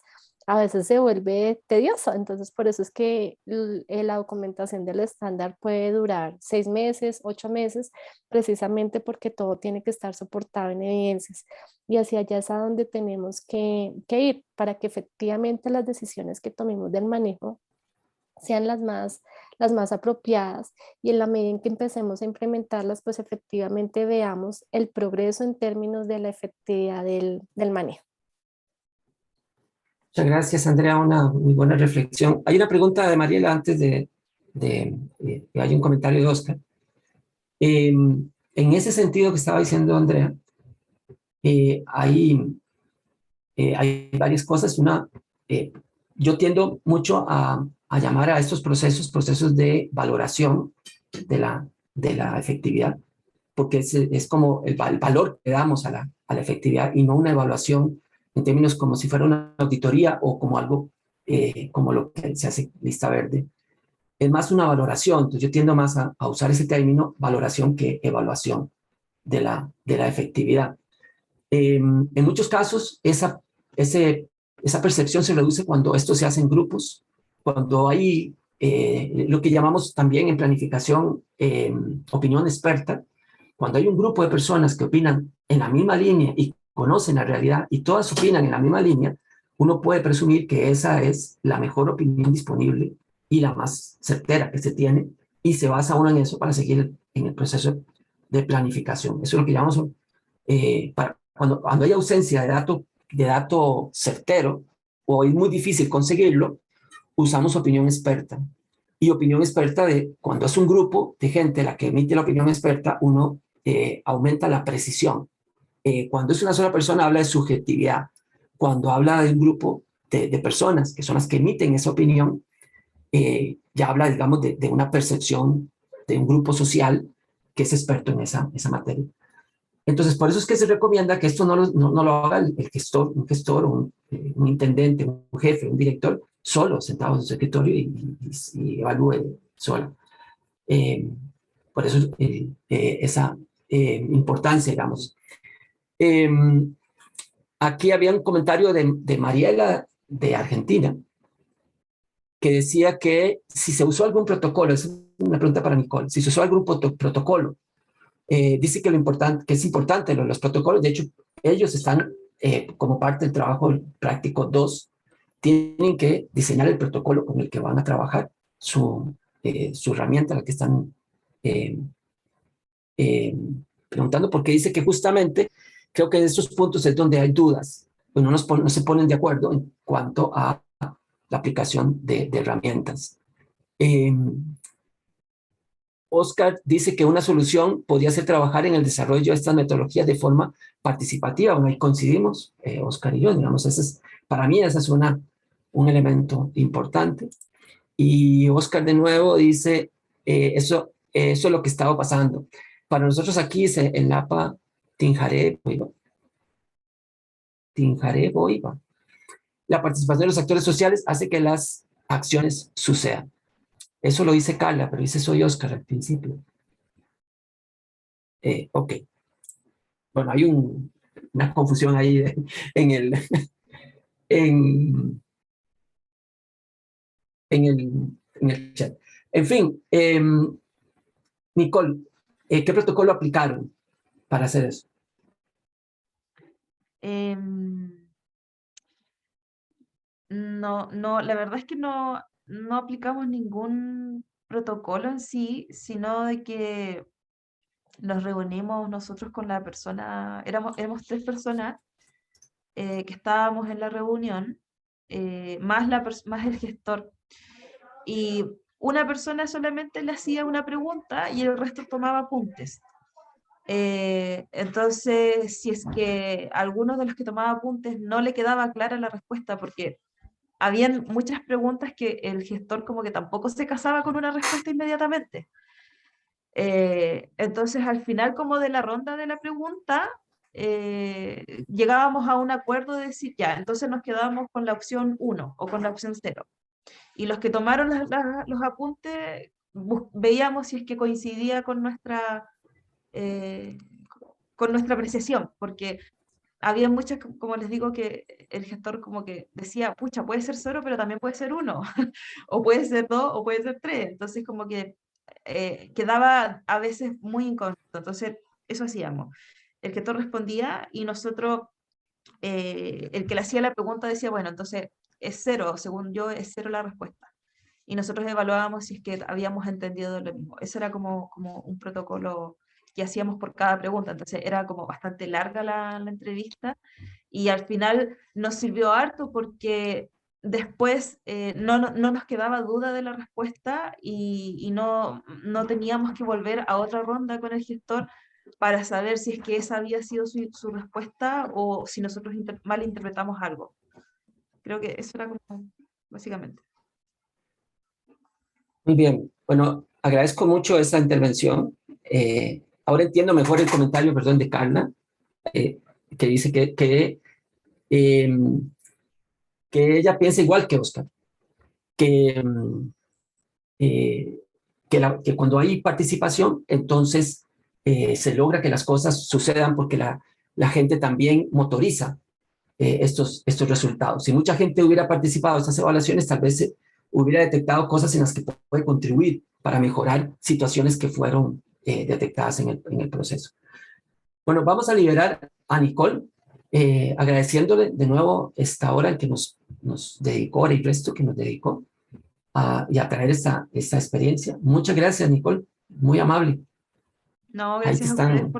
a veces se vuelve tedioso. Entonces, por eso es que la documentación del estándar puede durar 6 meses, 8 meses, precisamente porque todo tiene que estar soportado en evidencias. Y hacia allá es a donde tenemos que ir para que efectivamente las decisiones que tomemos del manejo sean las más apropiadas y en la medida en que empecemos a implementarlas, pues efectivamente veamos el progreso en términos de la efectividad del manejo. Muchas gracias, Andrea, una muy buena reflexión. Hay una pregunta de Mariela antes de que haya un comentario de Oscar. En ese sentido que estaba diciendo Andrea, hay varias cosas. Una, yo tiendo mucho a llamar a estos procesos de valoración de la efectividad, porque es como el valor que damos a la efectividad y no una evaluación en términos como si fuera una auditoría o como algo como lo que se hace lista verde. Es más una valoración, entonces yo tiendo más a usar ese término valoración que evaluación de la efectividad. En muchos casos, esa percepción se reduce cuando esto se hace en grupos, cuando hay lo que llamamos también en planificación opinión experta, cuando hay un grupo de personas que opinan en la misma línea y conocen la realidad y todas opinan en la misma línea, uno puede presumir que esa es la mejor opinión disponible y la más certera que se tiene y se basa uno en eso para seguir en el proceso de planificación. Eso es lo que llamamos cuando hay ausencia de dato certero o es muy difícil conseguirlo, usamos opinión experta. Y opinión experta cuando es un grupo de gente la que emite la opinión experta, uno aumenta la precisión. Cuando es una sola persona, habla de subjetividad. Cuando habla de un grupo de personas, que son las que emiten esa opinión, ya habla, digamos, de una percepción de un grupo social que es experto en esa materia. Entonces, por eso es que se recomienda que esto no lo haga un gestor, un intendente, un jefe, un director, solo sentado en su escritorio y evalúe solo. Por eso esa importancia, digamos. Aquí había un comentario de Mariela de Argentina, que decía que si se usó algún protocolo, es una pregunta para Nicole, si se usó algún protocolo, dice que es importante los protocolos. De hecho, ellos están como parte del trabajo práctico 2, tienen que diseñar el protocolo con el que van a trabajar su herramienta, la que están preguntando, porque dice que justamente creo que en estos puntos es donde hay dudas, no se ponen de acuerdo en cuanto a la aplicación de herramientas. Oscar dice que una solución podría ser trabajar en el desarrollo de estas metodologías de forma participativa. Bueno, ahí coincidimos, Oscar y yo, digamos, para mí ese es un elemento importante. Y Oscar de nuevo dice, Eso es lo que estaba pasando. Para nosotros aquí en Lapa, Tinjaré Boiva. La participación de los actores sociales hace que las acciones sucedan. Eso lo dice Carla, pero dice soy Oscar al principio. Ok. Bueno, hay una confusión ahí en el, en el chat. En fin, Nicole, ¿qué protocolo aplicaron para hacer eso? No, la verdad es que no aplicamos ningún protocolo en sí, sino de que nos reunimos nosotros con la persona, éramos 3 personas que estábamos en la reunión, más el gestor. Y una persona solamente le hacía una pregunta y el resto tomaba apuntes. Entonces, si es que a alguno de los que tomaba apuntes no le quedaba clara la respuesta, porque habían muchas preguntas que el gestor como que tampoco se casaba con una respuesta inmediatamente. Entonces, al final como de la ronda de la pregunta, llegábamos a un acuerdo de decir, ya, entonces nos quedábamos con la opción 1 o con la opción 0. Y los que tomaron los apuntes, veíamos si es que coincidía con nuestra apreciación, porque había muchas, como les digo, que el gestor como que decía, pucha, puede ser 0, pero también puede ser 1, o puede ser 2, o puede ser 3. Entonces como que quedaba a veces muy incómodo. Entonces eso hacíamos. El gestor respondía y nosotros, el que le hacía la pregunta decía, bueno, entonces es 0, según yo es 0 la respuesta. Y nosotros evaluábamos si es que habíamos entendido lo mismo. Eso era como un protocolo que hacíamos por cada pregunta. Entonces era como bastante larga la entrevista y al final nos sirvió harto porque después no nos quedaba duda de la respuesta y no teníamos que volver a otra ronda con el gestor para saber si es que esa había sido su respuesta o si nosotros malinterpretamos algo. Creo que eso era como básicamente. Muy bien. Bueno, agradezco mucho esta intervención. Ahora entiendo mejor el comentario, perdón, de Carla, que dice que ella piensa igual que Oscar, que cuando hay participación, entonces se logra que las cosas sucedan porque la gente también motoriza estos resultados. Si mucha gente hubiera participado en estas evaluaciones, tal vez hubiera detectado cosas en las que puede contribuir para mejorar situaciones que fueron detectadas en el proceso. Bueno, vamos a liberar a Nicole, agradeciéndole de nuevo esta hora que nos dedicó, hora y resto que nos dedicó y a traer esta experiencia. Muchas gracias, Nicole, muy amable. No, gracias a ustedes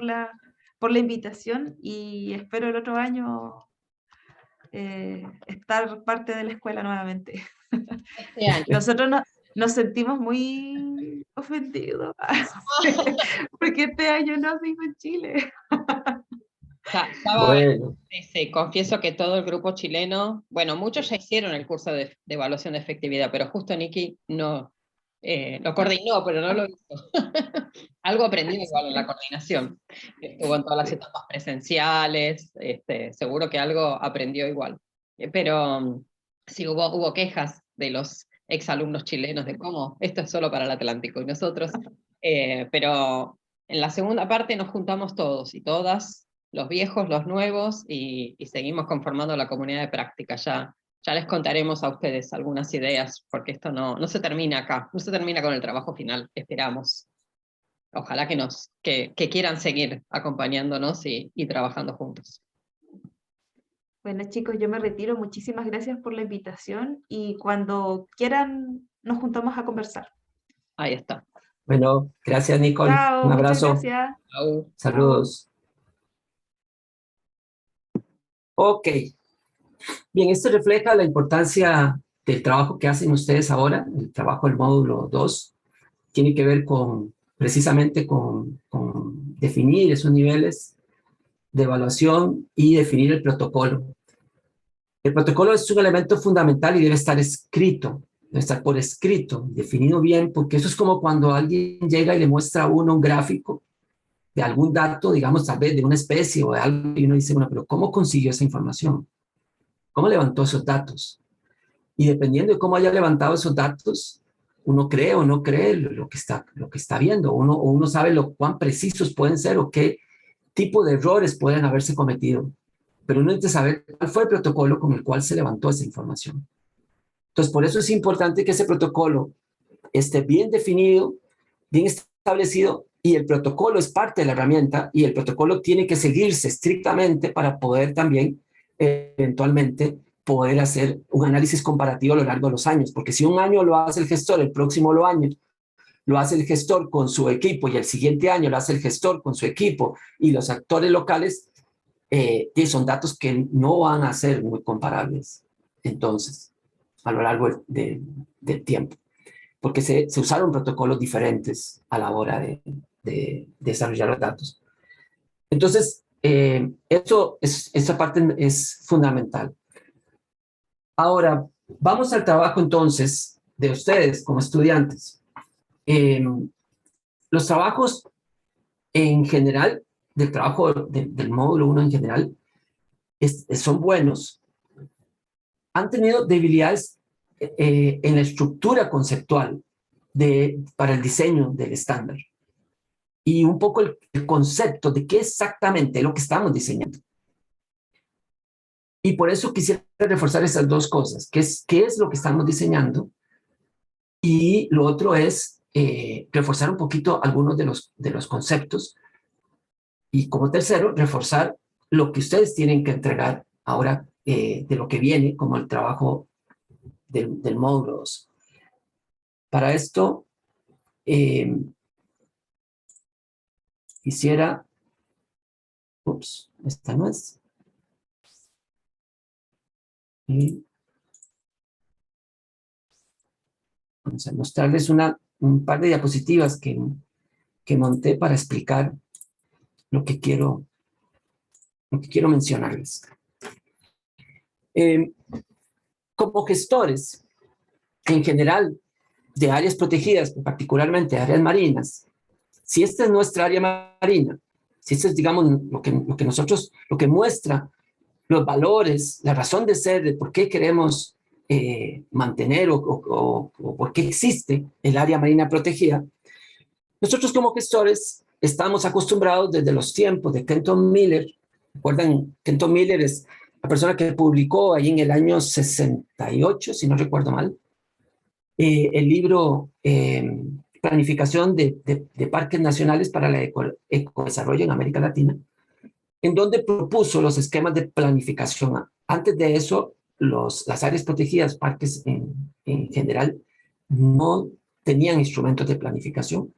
por la invitación y espero el otro año estar parte de la escuela nuevamente. Este año. Nosotros nos sentimos muy ofendidos porque este año no se hizo en Chile. Bueno. Sí, confieso que todo el grupo chileno, bueno, muchos ya hicieron el curso de evaluación de efectividad, pero justo Nikki no lo coordinó, pero no lo hizo. Algo aprendió igual en la coordinación. Estuvo en todas las etapas presenciales, seguro que algo aprendió igual. Pero sí hubo quejas de los exalumnos chilenos de cómo esto es solo para el Atlántico y nosotros, pero en la segunda parte nos juntamos todos y todas, los viejos, los nuevos, y seguimos conformando la comunidad de práctica. Ya les contaremos a ustedes algunas ideas, porque esto no se termina acá, no se termina con el trabajo final, esperamos. Ojalá que quieran seguir acompañándonos y trabajando juntos. Bueno, chicos, yo me retiro. Muchísimas gracias por la invitación y cuando quieran nos juntamos a conversar. Ahí está. Bueno, gracias, Nicole. Chao, un abrazo. muchas gracias. Chau. Saludos. Ok. Bien, esto refleja la importancia del trabajo que hacen ustedes ahora, el trabajo del módulo 2. Tiene que ver precisamente con definir esos niveles de evaluación y definir el protocolo. El protocolo es un elemento fundamental y debe estar escrito debe estar por escrito, definido bien, porque eso es como cuando alguien llega y le muestra a uno un gráfico de algún dato, digamos, tal vez de una especie o de algo, y uno dice, bueno, pero ¿cómo consiguió esa información? ¿Cómo levantó esos datos? Y dependiendo de cómo haya levantado esos datos, uno cree o no cree lo que está viendo, o uno sabe cuán precisos pueden ser o qué tipo de errores pueden haberse cometido. Pero uno necesita saber cuál fue el protocolo con el cual se levantó esa información. Entonces, por eso es importante que ese protocolo esté bien definido, bien establecido, y el protocolo es parte de la herramienta, y el protocolo tiene que seguirse estrictamente para poder también, eventualmente, poder hacer un análisis comparativo a lo largo de los años, porque si un año lo hace el gestor, el próximo año lo hace el gestor con su equipo, y el siguiente año lo hace el gestor con su equipo, y los actores locales, son datos que no van a ser muy comparables, entonces, a lo largo del tiempo, porque se usaron protocolos diferentes a la hora de desarrollar los datos. Entonces, esa parte es fundamental. Ahora, vamos al trabajo entonces de ustedes como estudiantes. Los trabajos en general, del trabajo del módulo 1 en general, son buenos. Han tenido debilidades en la estructura conceptual para el diseño del estándar y un poco el concepto de qué exactamente es lo que estamos diseñando. Y por eso quisiera reforzar esas dos cosas, qué es lo que estamos diseñando, y lo otro es reforzar un poquito algunos de los conceptos, y como tercero, reforzar lo que ustedes tienen que entregar ahora de lo que viene como el trabajo del módulo 2. Para esto, quisiera, esta no es. Vamos a mostrarles un par de diapositivas que monté para explicar lo que quiero mencionarles. Como gestores, en general, de áreas protegidas, particularmente áreas marinas, si esta es nuestra área marina, si este es, digamos, lo que muestra los valores, la razón de ser, de por qué queremos mantener o por qué existe el área marina protegida, nosotros como gestores estamos acostumbrados desde los tiempos de Kenton Miller. ¿Recuerdan? Kenton Miller es la persona que publicó ahí en el año 68, si no recuerdo mal, el libro Planificación de Parques Nacionales para el Ecodesarrollo en América Latina, en donde propuso los esquemas de planificación. Antes de eso, las áreas protegidas, parques en general, no tenían instrumentos de planificación.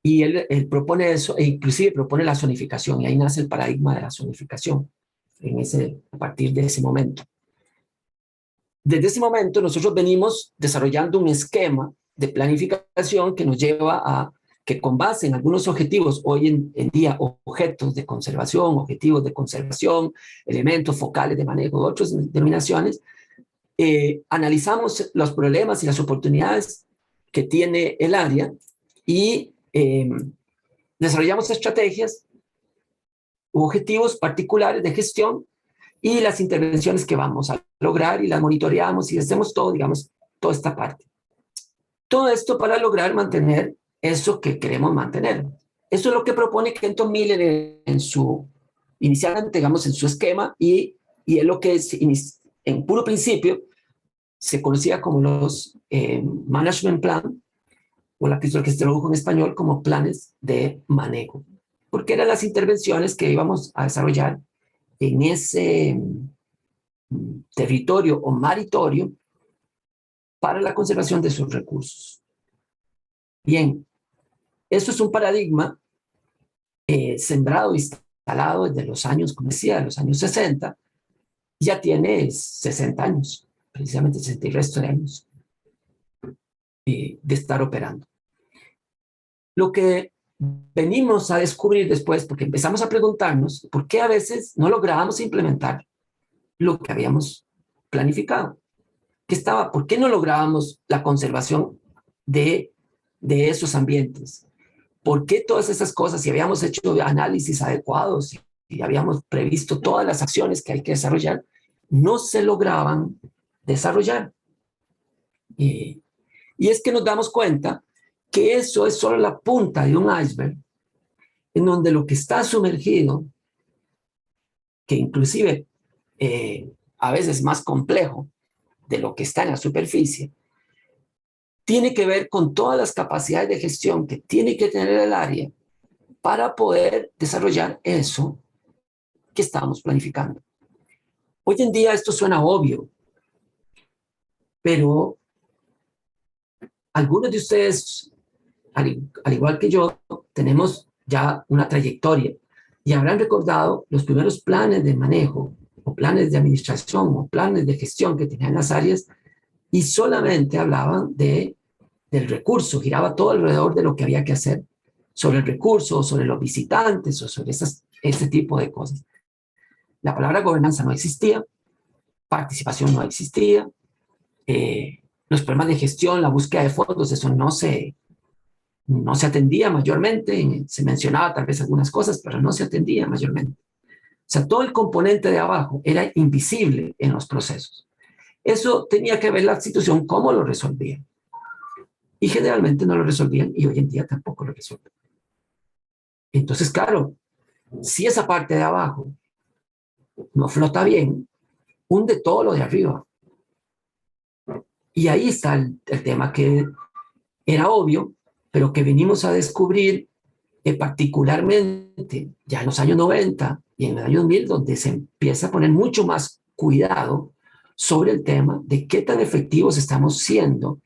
Y él propone eso, e inclusive propone la zonificación, y ahí nace el paradigma de la zonificación, a partir de ese momento. Desde ese momento, nosotros venimos desarrollando un esquema de planificación que nos lleva a que, con base en algunos objetivos, hoy en día objetos de conservación, objetivos de conservación, elementos focales de manejo, otras denominaciones, analizamos los problemas y las oportunidades que tiene el área y desarrollamos estrategias u objetivos particulares de gestión y las intervenciones que vamos a lograr, y las monitoreamos y hacemos todo, digamos, toda esta parte. Todo esto para lograr mantener eso que queremos mantener. Eso es lo que propone Kenton Miller inicialmente, digamos, en su esquema, y es lo que en puro principio se conocía como los Management Plan, o lo que se tradujo en español como planes de manejo, porque eran las intervenciones que íbamos a desarrollar en ese territorio o maritorio para la conservación de sus recursos. Bien, eso es un paradigma sembrado, instalado desde los años, como decía, de los años 60, ya tiene 60 años, precisamente 60 y resto de años de estar operando. Lo que venimos a descubrir después, porque empezamos a preguntarnos por qué a veces no lográbamos implementar lo que habíamos planificado. ¿Por qué no lográbamos la conservación de esos ambientes? ¿Por qué todas esas cosas, si habíamos hecho análisis adecuados y habíamos previsto todas las acciones que hay que desarrollar, no se lograban desarrollar? Y es que nos damos cuenta que eso es solo la punta de un iceberg, en donde lo que está sumergido, que inclusive a veces es más complejo de lo que está en la superficie, tiene que ver con todas las capacidades de gestión que tiene que tener el área para poder desarrollar eso que estamos planificando. Hoy en día esto suena obvio, pero algunos de ustedes, al igual que yo, tenemos ya una trayectoria y habrán recordado los primeros planes de manejo o planes de administración o planes de gestión que tenían las áreas y solamente hablaban del recurso, giraba todo alrededor de lo que había que hacer sobre el recurso, sobre los visitantes o sobre ese tipo de cosas. La palabra gobernanza no existía, participación no existía, los problemas de gestión, la búsqueda de fondos, eso no se atendía mayormente, se mencionaba tal vez algunas cosas, pero no se atendía mayormente. O sea, todo el componente de abajo era invisible en los procesos. Eso tenía que ver la institución cómo lo resolvía. Y generalmente no lo resolvían y hoy en día tampoco lo resuelven. Entonces, claro, si esa parte de abajo no flota bien, hunde todo lo de arriba. Y ahí está el tema que era obvio, pero que venimos a descubrir particularmente ya en los años 90 y en el año 2000, donde se empieza a poner mucho más cuidado sobre el tema de qué tan efectivos estamos siendo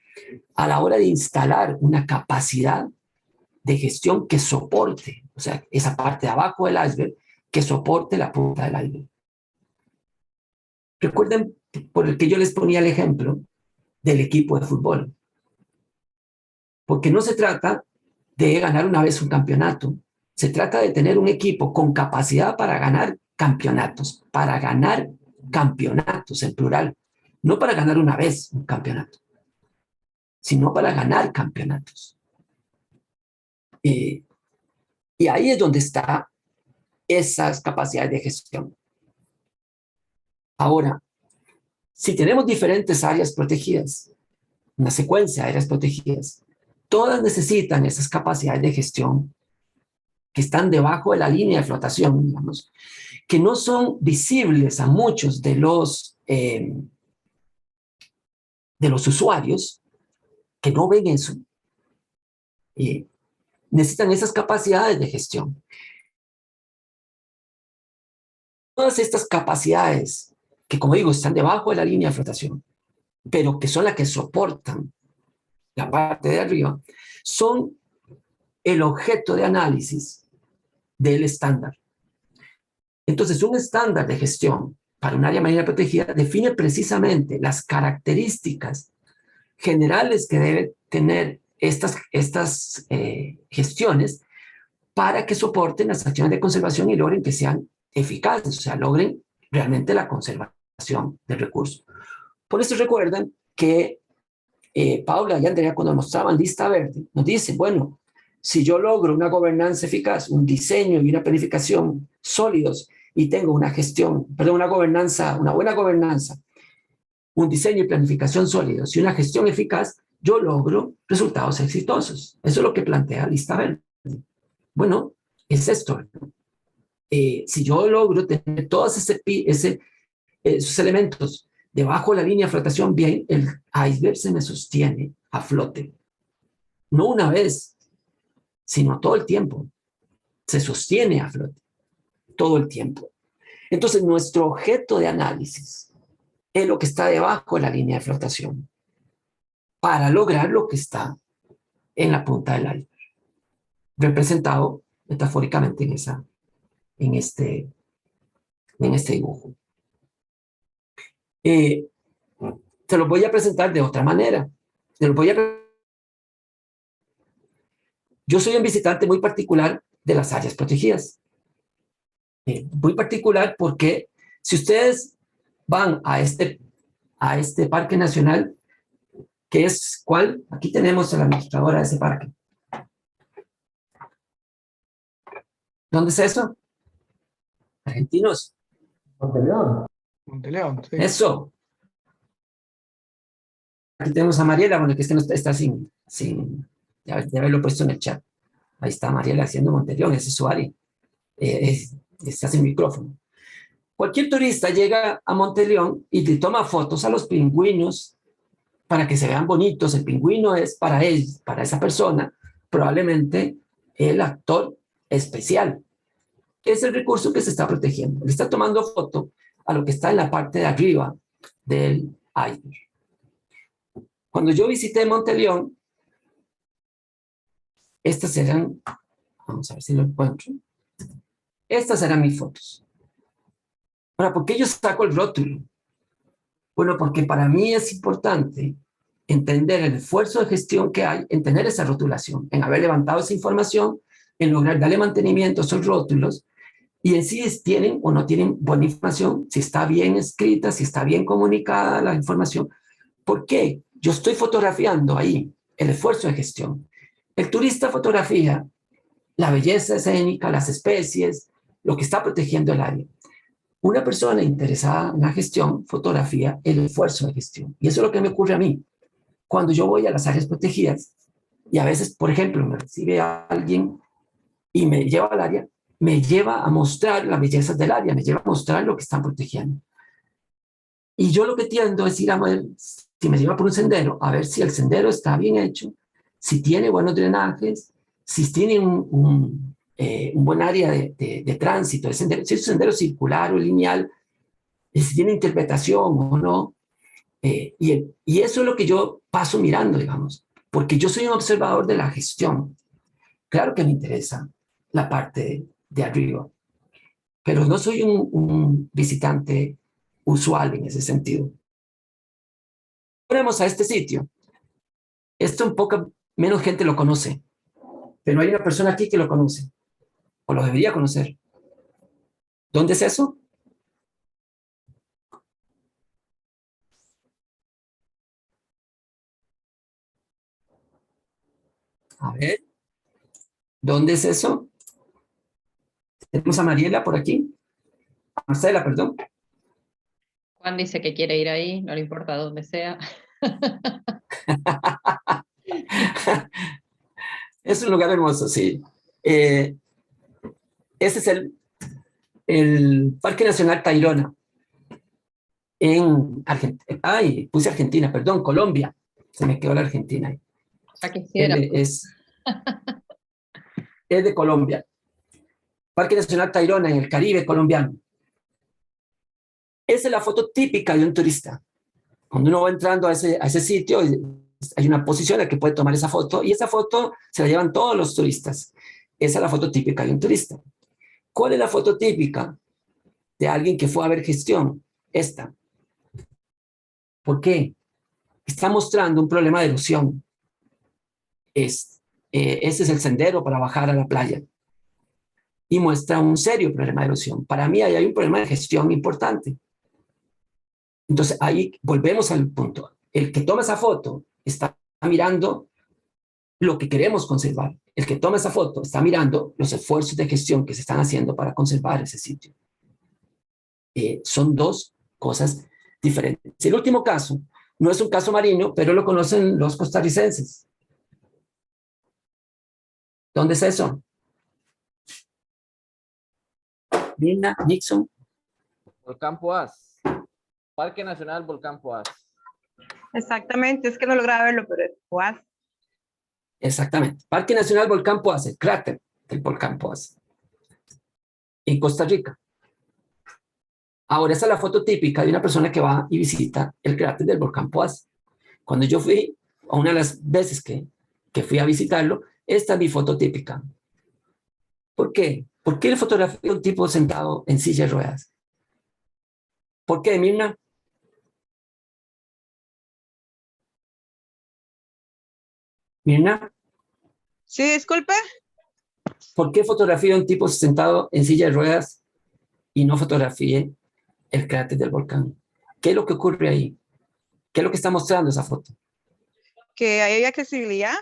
a la hora de instalar una capacidad de gestión que soporte, o sea, esa parte de abajo del iceberg, que soporte la punta del iceberg. Recuerden por el que yo les ponía el ejemplo del equipo de fútbol. Porque no se trata de ganar una vez un campeonato, se trata de tener un equipo con capacidad para ganar campeonatos en plural, no para ganar una vez un campeonato, sino para ganar campeonatos. Y ahí es donde están esas capacidades de gestión. Ahora, si tenemos diferentes áreas protegidas, una secuencia de áreas protegidas, todas necesitan esas capacidades de gestión que están debajo de la línea de flotación, digamos, que no son visibles a muchos de los usuarios, que no ven eso. Necesitan esas capacidades de gestión. Todas estas capacidades, que como digo, están debajo de la línea de flotación, pero que son las que soportan la parte de arriba, son el objeto de análisis del estándar. Entonces, un estándar de gestión para un área marina protegida define precisamente las características generales que deben tener estas gestiones para que soporten las acciones de conservación y logren que sean eficaces, o sea, logren realmente la conservación del recurso. Por eso recuerdan que Paula y Andrea, cuando mostraban lista verde, nos dicen, bueno, si yo logro una gobernanza eficaz, un diseño y una planificación sólidos y tengo una buena gobernanza, un diseño y planificación sólidos y una gestión eficaz, yo logro resultados exitosos. Eso es lo que plantea lista verde. Bueno, es esto. Si yo logro tener todos esos elementos debajo de la línea de flotación bien, el iceberg se me sostiene a flote. No una vez, sino todo el tiempo. Se sostiene a flote todo el tiempo. Entonces, nuestro objeto de análisis es lo que está debajo de la línea de flotación para lograr lo que está en la punta del iceberg, representado metafóricamente en este dibujo. Te lo voy a presentar de otra manera. Yo soy un visitante muy particular de las áreas protegidas. Muy particular porque si ustedes van a este a este parque nacional, que es, ¿cuál? Aquí tenemos a la administradora de ese parque. ¿Dónde es eso? Argentinos. Monteleón. Monteleón, sí. Eso. Aquí tenemos a Mariela, bueno, que es que no está sin de haberlo puesto en el chat. Ahí está Mariela haciendo Monteleón, ese es su área. Está sin micrófono. Cualquier turista llega a Monteleón y le toma fotos a los pingüinos para que se vean bonitos. El pingüino es para él, para esa persona, probablemente el actor especial. Es el recurso que se está protegiendo. Le está tomando foto a lo que está en la parte de arriba del iceberg. Cuando yo visité Monteleón, estas eran, vamos a ver si lo encuentro, estas eran mis fotos. Ahora, ¿por qué yo saco el rótulo? Bueno, porque para mí es importante entender el esfuerzo de gestión que hay en tener esa rotulación, en haber levantado esa información, en lograr darle mantenimiento a esos rótulos, y en si tienen o no tienen buena información, si está bien escrita, si está bien comunicada la información. ¿Por qué? Yo estoy fotografiando ahí el esfuerzo de gestión. El turista fotografía la belleza escénica, las especies, lo que está protegiendo el área. Una persona interesada en la gestión fotografía el esfuerzo de gestión. Y eso es lo que me ocurre a mí. Cuando yo voy a las áreas protegidas, y a veces, por ejemplo, me recibe a alguien y me lleva al área, me lleva a mostrar las bellezas del área, me lleva a mostrar lo que están protegiendo. Y yo lo que tiendo es ir a ver, si me lleva por un sendero, a ver si el sendero está bien hecho, si tiene buenos drenajes, si tiene un buen área de tránsito, de sendero, si es un sendero circular o lineal, si tiene interpretación o no. Y eso es lo que yo paso mirando, digamos, porque yo soy un observador de la gestión. Claro que me interesa la parte de arriba, pero no soy un visitante usual en ese sentido. Ponemos a este sitio. Esto un poco menos gente lo conoce, pero hay una persona aquí que lo conoce, o lo debería conocer. ¿Dónde es eso? A ver, ¿dónde es eso? Tenemos a Mariela por aquí. A Marcela, perdón. Juan dice que quiere ir ahí, no le importa dónde sea. Es un lugar hermoso, sí. Ese es el Parque Nacional Tayrona en Argentina. Ay, puse Argentina, perdón, Colombia. Se me quedó la Argentina ahí. Ya quisiera. Es de Colombia. Parque Nacional Tayrona en el Caribe colombiano. Esa es la foto típica de un turista. Cuando uno va entrando a ese sitio, hay una posición en la que puede tomar esa foto, y esa foto se la llevan todos los turistas. Esa es la foto típica de un turista. ¿Cuál es la foto típica de alguien que fue a ver gestión? Esta. ¿Por qué? Está mostrando un problema de erosión. Ese es el sendero para bajar a la playa. Y muestra un serio problema de erosión. Para mí ahí hay un problema de gestión importante. Entonces ahí volvemos al punto. El que toma esa foto está mirando lo que queremos conservar. El que toma esa foto está mirando los esfuerzos de gestión que se están haciendo para conservar ese sitio. Son dos cosas diferentes. El último caso no es un caso marino, pero lo conocen los costarricenses. ¿Dónde es eso? Lina, Nixon. Volcán Poás. Parque Nacional Volcán Poás. Exactamente, es que no lograba verlo, pero es Poás. Exactamente. Parque Nacional Volcán Poás, el cráter del volcán Poás. En Costa Rica. Ahora, esa es la foto típica de una persona que va y visita el cráter del volcán Poás. Cuando yo fui, a una de las veces que fui a visitarlo, esta es mi foto típica. ¿Por qué? ¿Por qué le fotografía a un tipo sentado en silla de ruedas? ¿Por qué, Mirna? Mirna. Sí, disculpe. ¿Por qué fotografía a un tipo sentado en silla de ruedas y no fotografíe el cráter del volcán? ¿Qué es lo que ocurre ahí? ¿Qué es lo que está mostrando esa foto? Que hay accesibilidad.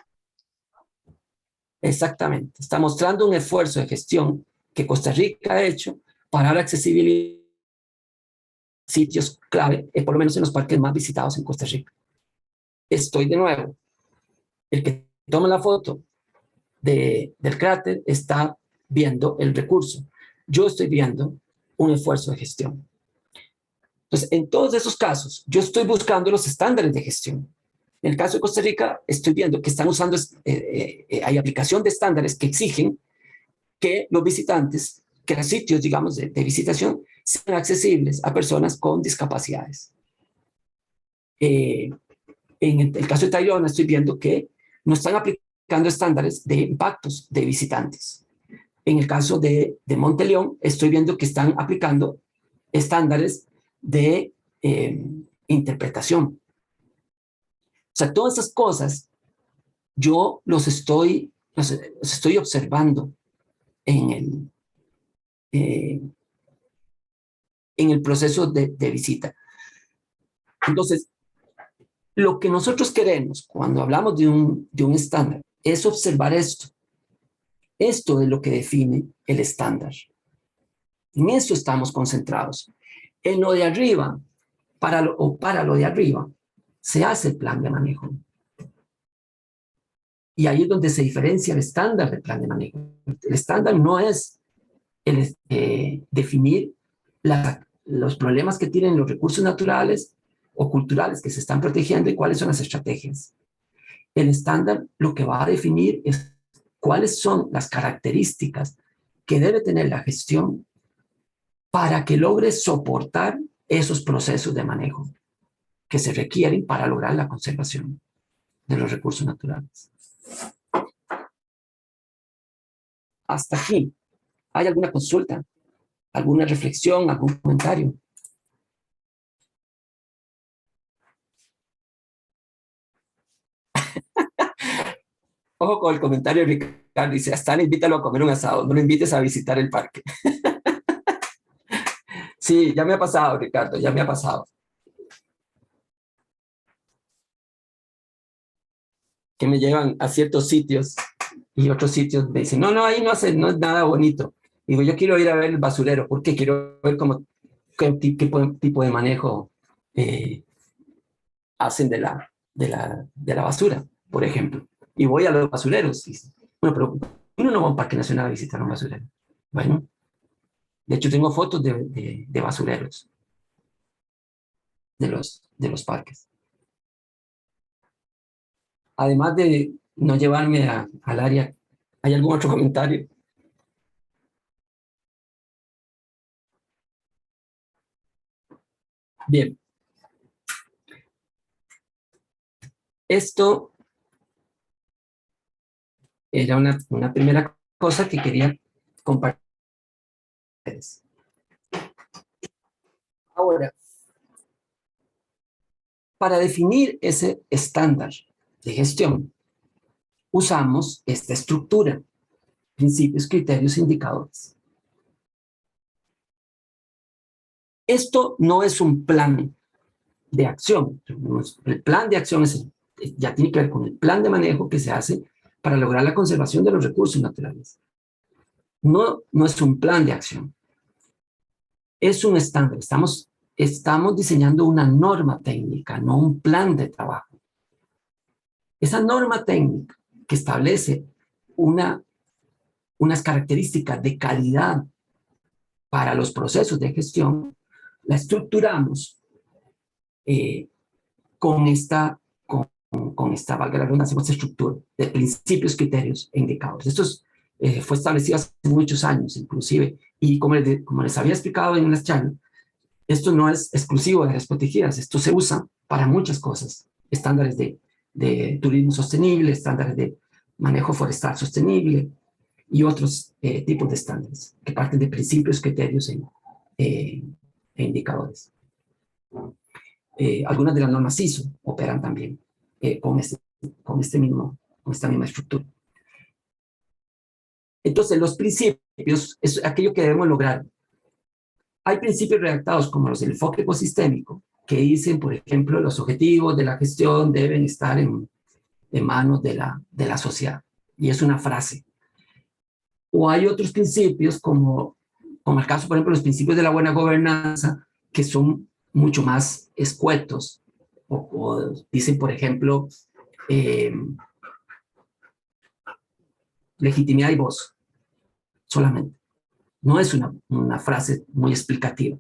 Exactamente. Está mostrando un esfuerzo de gestión que Costa Rica ha hecho para la accesibilidad a sitios clave, por lo menos en los parques más visitados en Costa Rica. Estoy de nuevo. El que toma la foto del cráter está viendo el recurso. Yo estoy viendo un esfuerzo de gestión. Entonces, en todos esos casos, yo estoy buscando los estándares de gestión. En el caso de Costa Rica, estoy viendo que están usando, hay aplicación de estándares que exigen que los visitantes, que los sitios, digamos, de visitación, sean accesibles a personas con discapacidades. En el caso de Tayrona, estoy viendo que no están aplicando estándares de impactos de visitantes. En el caso de Monteleón, estoy viendo que están aplicando estándares de interpretación. O sea, todas esas cosas yo los estoy observando en el proceso de visita. Entonces, lo que nosotros queremos cuando hablamos de un estándar es observar esto. Esto es lo que define el estándar. En eso estamos concentrados. En lo de arriba, para lo de arriba, se hace el plan de manejo. Y ahí es donde se diferencia el estándar del plan de manejo. El estándar no es definir los problemas que tienen los recursos naturales o culturales que se están protegiendo y cuáles son las estrategias. El estándar lo que va a definir es cuáles son las características que debe tener la gestión para que logre soportar esos procesos de manejo que se requieren para lograr la conservación de los recursos naturales. Hasta aquí. ¿Hay alguna consulta? ¿Alguna reflexión? ¿Algún comentario? Ojo con el comentario de Ricardo. Dice, hasta invítalo a comer un asado. No lo invites a visitar el parque. Sí, ya me ha pasado, Ricardo. Ya me ha pasado. Que me llevan a ciertos sitios y otros sitios me dicen, no, ahí no es nada bonito. Digo, yo quiero ir a ver el basurero, porque quiero ver qué tipo de manejo hacen de la basura, por ejemplo. Y voy a los basureros. Y, bueno, pero uno no va a un parque nacional a visitar un basurero. Bueno, de hecho tengo fotos de basureros de los parques. Además de no llevarme al área, ¿hay algún otro comentario? Bien. Esto era una primera cosa que quería compartir. Ahora, para definir ese estándar de gestión, usamos esta estructura: principios, criterios, indicadores. Esto no es un plan de acción. El plan de acción ya tiene que ver con el plan de manejo que se hace para lograr la conservación de los recursos naturales. No es un plan de acción. Es un estándar. Estamos diseñando una norma técnica, no un plan de trabajo. Esa norma técnica que establece unas características de calidad para los procesos de gestión, la estructuramos con esta, valga la redundancia, con esta estructura de principios, criterios e indicadores. Esto fue establecido hace muchos años, inclusive, y como les había explicado en las charlas, esto no es exclusivo de áreas protegidas, esto se usa para muchas cosas: estándares de turismo sostenible, estándares de manejo forestal sostenible y otros tipos de estándares que parten de principios, criterios e indicadores. Algunas de las normas ISO operan también con esta misma estructura. Entonces, los principios es aquello que debemos lograr. Hay principios redactados como los del enfoque ecosistémico, que dicen, por ejemplo, los objetivos de la gestión deben estar en manos de la sociedad. Y es una frase. O hay otros principios, como el caso, por ejemplo, los principios de la buena gobernanza, que son mucho más escuetos. O dicen, por ejemplo, legitimidad y voz, solamente. No es una frase muy explicativa.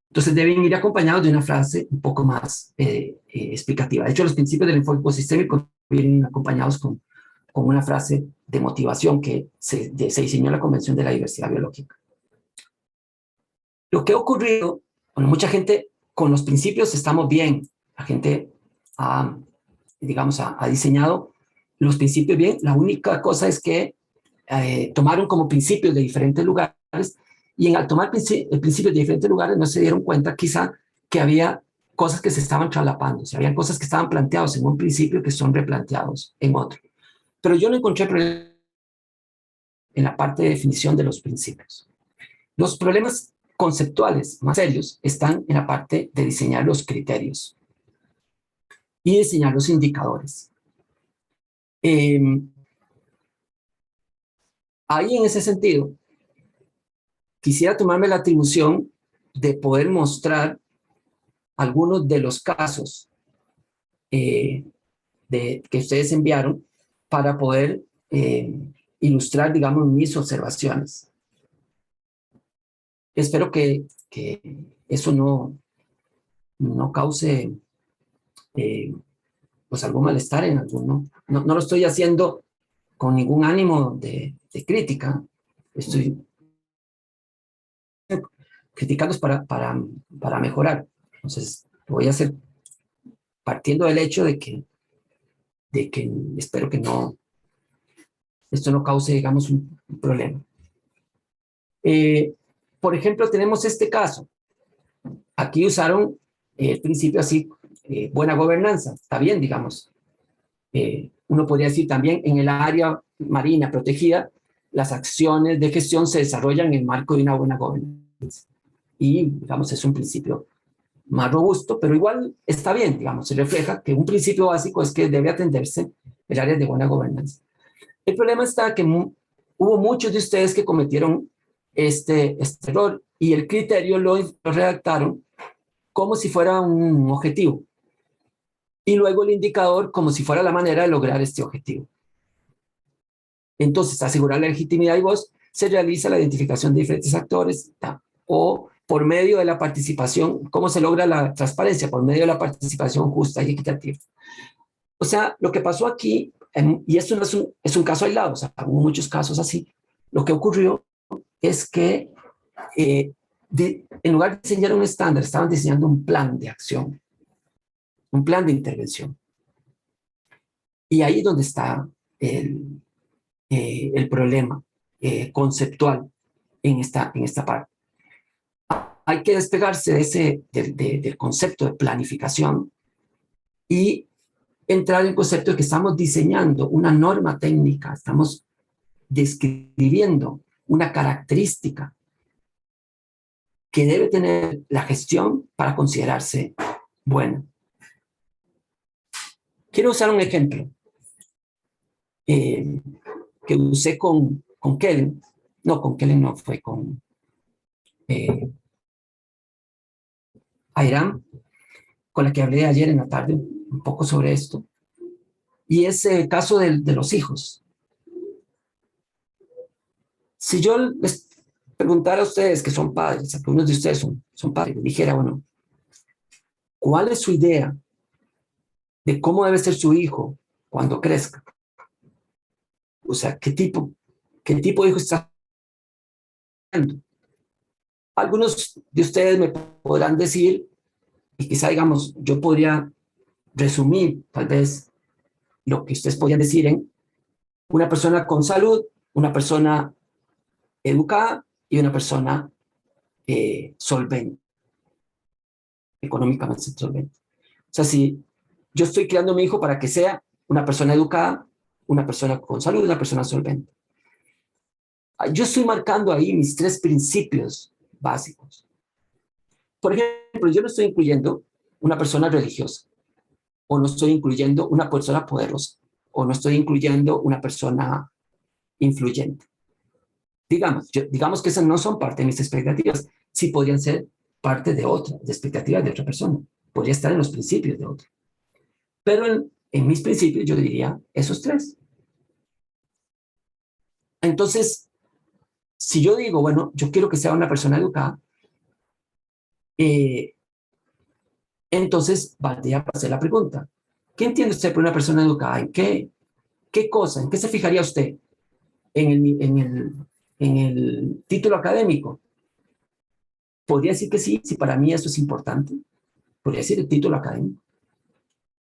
Entonces deben ir acompañados de una frase un poco más explicativa. De hecho, los principios del enfoque ecosistémico vienen acompañados con una frase de motivación que se diseñó en la Convención de la Diversidad Biológica. Lo que ha ocurrido, bueno, mucha gente con los principios estamos bien. La gente ha diseñado los principios bien. La única cosa es que tomaron como principios de diferentes lugares, y al tomar principios de diferentes lugares no se dieron cuenta quizá que había cosas que se estaban traslapando, o sea, había cosas que estaban planteados en un principio que son replanteados en otro. Pero yo no encontré problema en la parte de definición de los principios. Los problemas conceptuales más serios están en la parte de diseñar los criterios y diseñar los indicadores. Ahí, en ese sentido, quisiera tomarme la atribución de poder mostrar algunos de los casos que ustedes enviaron para poder ilustrar, digamos, mis observaciones. Espero que eso no cause pues algún malestar en alguno. No lo estoy haciendo con ningún ánimo de crítica. Estoy criticándolos para mejorar. Entonces, lo voy a hacer partiendo del hecho de que espero que esto no cause, digamos, un problema. Por ejemplo, tenemos este caso. Aquí usaron el principio así, buena gobernanza. Está bien, digamos. Uno podría decir también, en el área marina protegida, las acciones de gestión se desarrollan en el marco de una buena gobernanza. Y, digamos, es un principio más robusto, pero igual está bien, digamos, se refleja que un principio básico es que debe atenderse el área de buena gobernanza. El problema está que hubo muchos de ustedes que cometieron este error, y el criterio lo redactaron como si fuera un objetivo, y luego el indicador como si fuera la manera de lograr este objetivo. Entonces, asegurar la legitimidad y voz se realiza la identificación de diferentes actores, o por medio de la participación. ¿Cómo se logra la transparencia? Por medio de la participación justa y equitativa. O sea, lo que pasó aquí, y esto no es un caso aislado, o sea, hubo muchos casos así. Lo que ocurrió es que en lugar de diseñar un estándar, estaban diseñando un plan de acción, un plan de intervención. Y ahí es donde está el problema conceptual en esta parte. Hay que despegarse del concepto de planificación y entrar en el concepto de que estamos diseñando una norma técnica, estamos describiendo una característica que debe tener la gestión para considerarse buena. Quiero usar un ejemplo que usé con Kellen. No, con Kellen no, fue con Airam, con la que hablé ayer en la tarde un poco sobre esto. Y es el caso de los hijos. Si yo les preguntara a ustedes que son padres, a algunos de ustedes son padres, dijera, bueno, ¿cuál es su idea de cómo debe ser su hijo cuando crezca? O sea, ¿qué tipo de hijo está haciendo? Algunos de ustedes me podrán decir, y quizá, digamos, yo podría resumir tal vez lo que ustedes podrían decir en una persona con salud, una persona educada y una persona solvente, económicamente solvente. O sea, si yo estoy criando a mi hijo para que sea una persona educada, una persona con salud, una persona solvente. Yo estoy marcando ahí mis 3 principios básicos. Por ejemplo, yo no estoy incluyendo una persona religiosa, o no estoy incluyendo una persona poderosa, o no estoy incluyendo una persona influyente. Digamos que esas no son parte de mis expectativas, sí podrían ser parte de otra, de expectativas de otra persona, podría estar en los principios de otra. Pero en mis principios yo diría esos tres. Entonces, si yo digo, bueno, yo quiero que sea una persona educada, entonces valdría para hacer la pregunta, ¿qué entiende usted por una persona educada? ¿En qué cosa? ¿En qué se fijaría usted? ¿En el título académico? Podría decir que sí, si para mí eso es importante. Podría decir el título académico,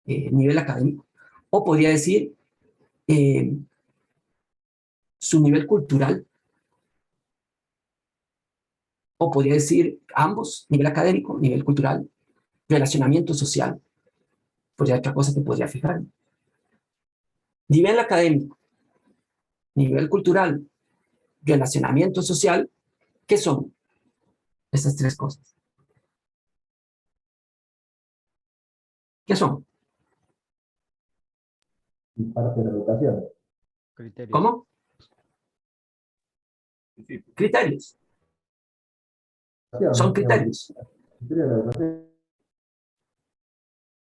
nivel académico. O podría decir su nivel cultural. O podría decir ambos, nivel académico, nivel cultural, relacionamiento social. Podría otra cosa que podría fijar. Nivel académico, nivel cultural, relacionamiento social, ¿qué son esas tres cosas? ¿Qué son? Parte de la educación. Criterios. ¿Cómo? Criterios. Son criterios.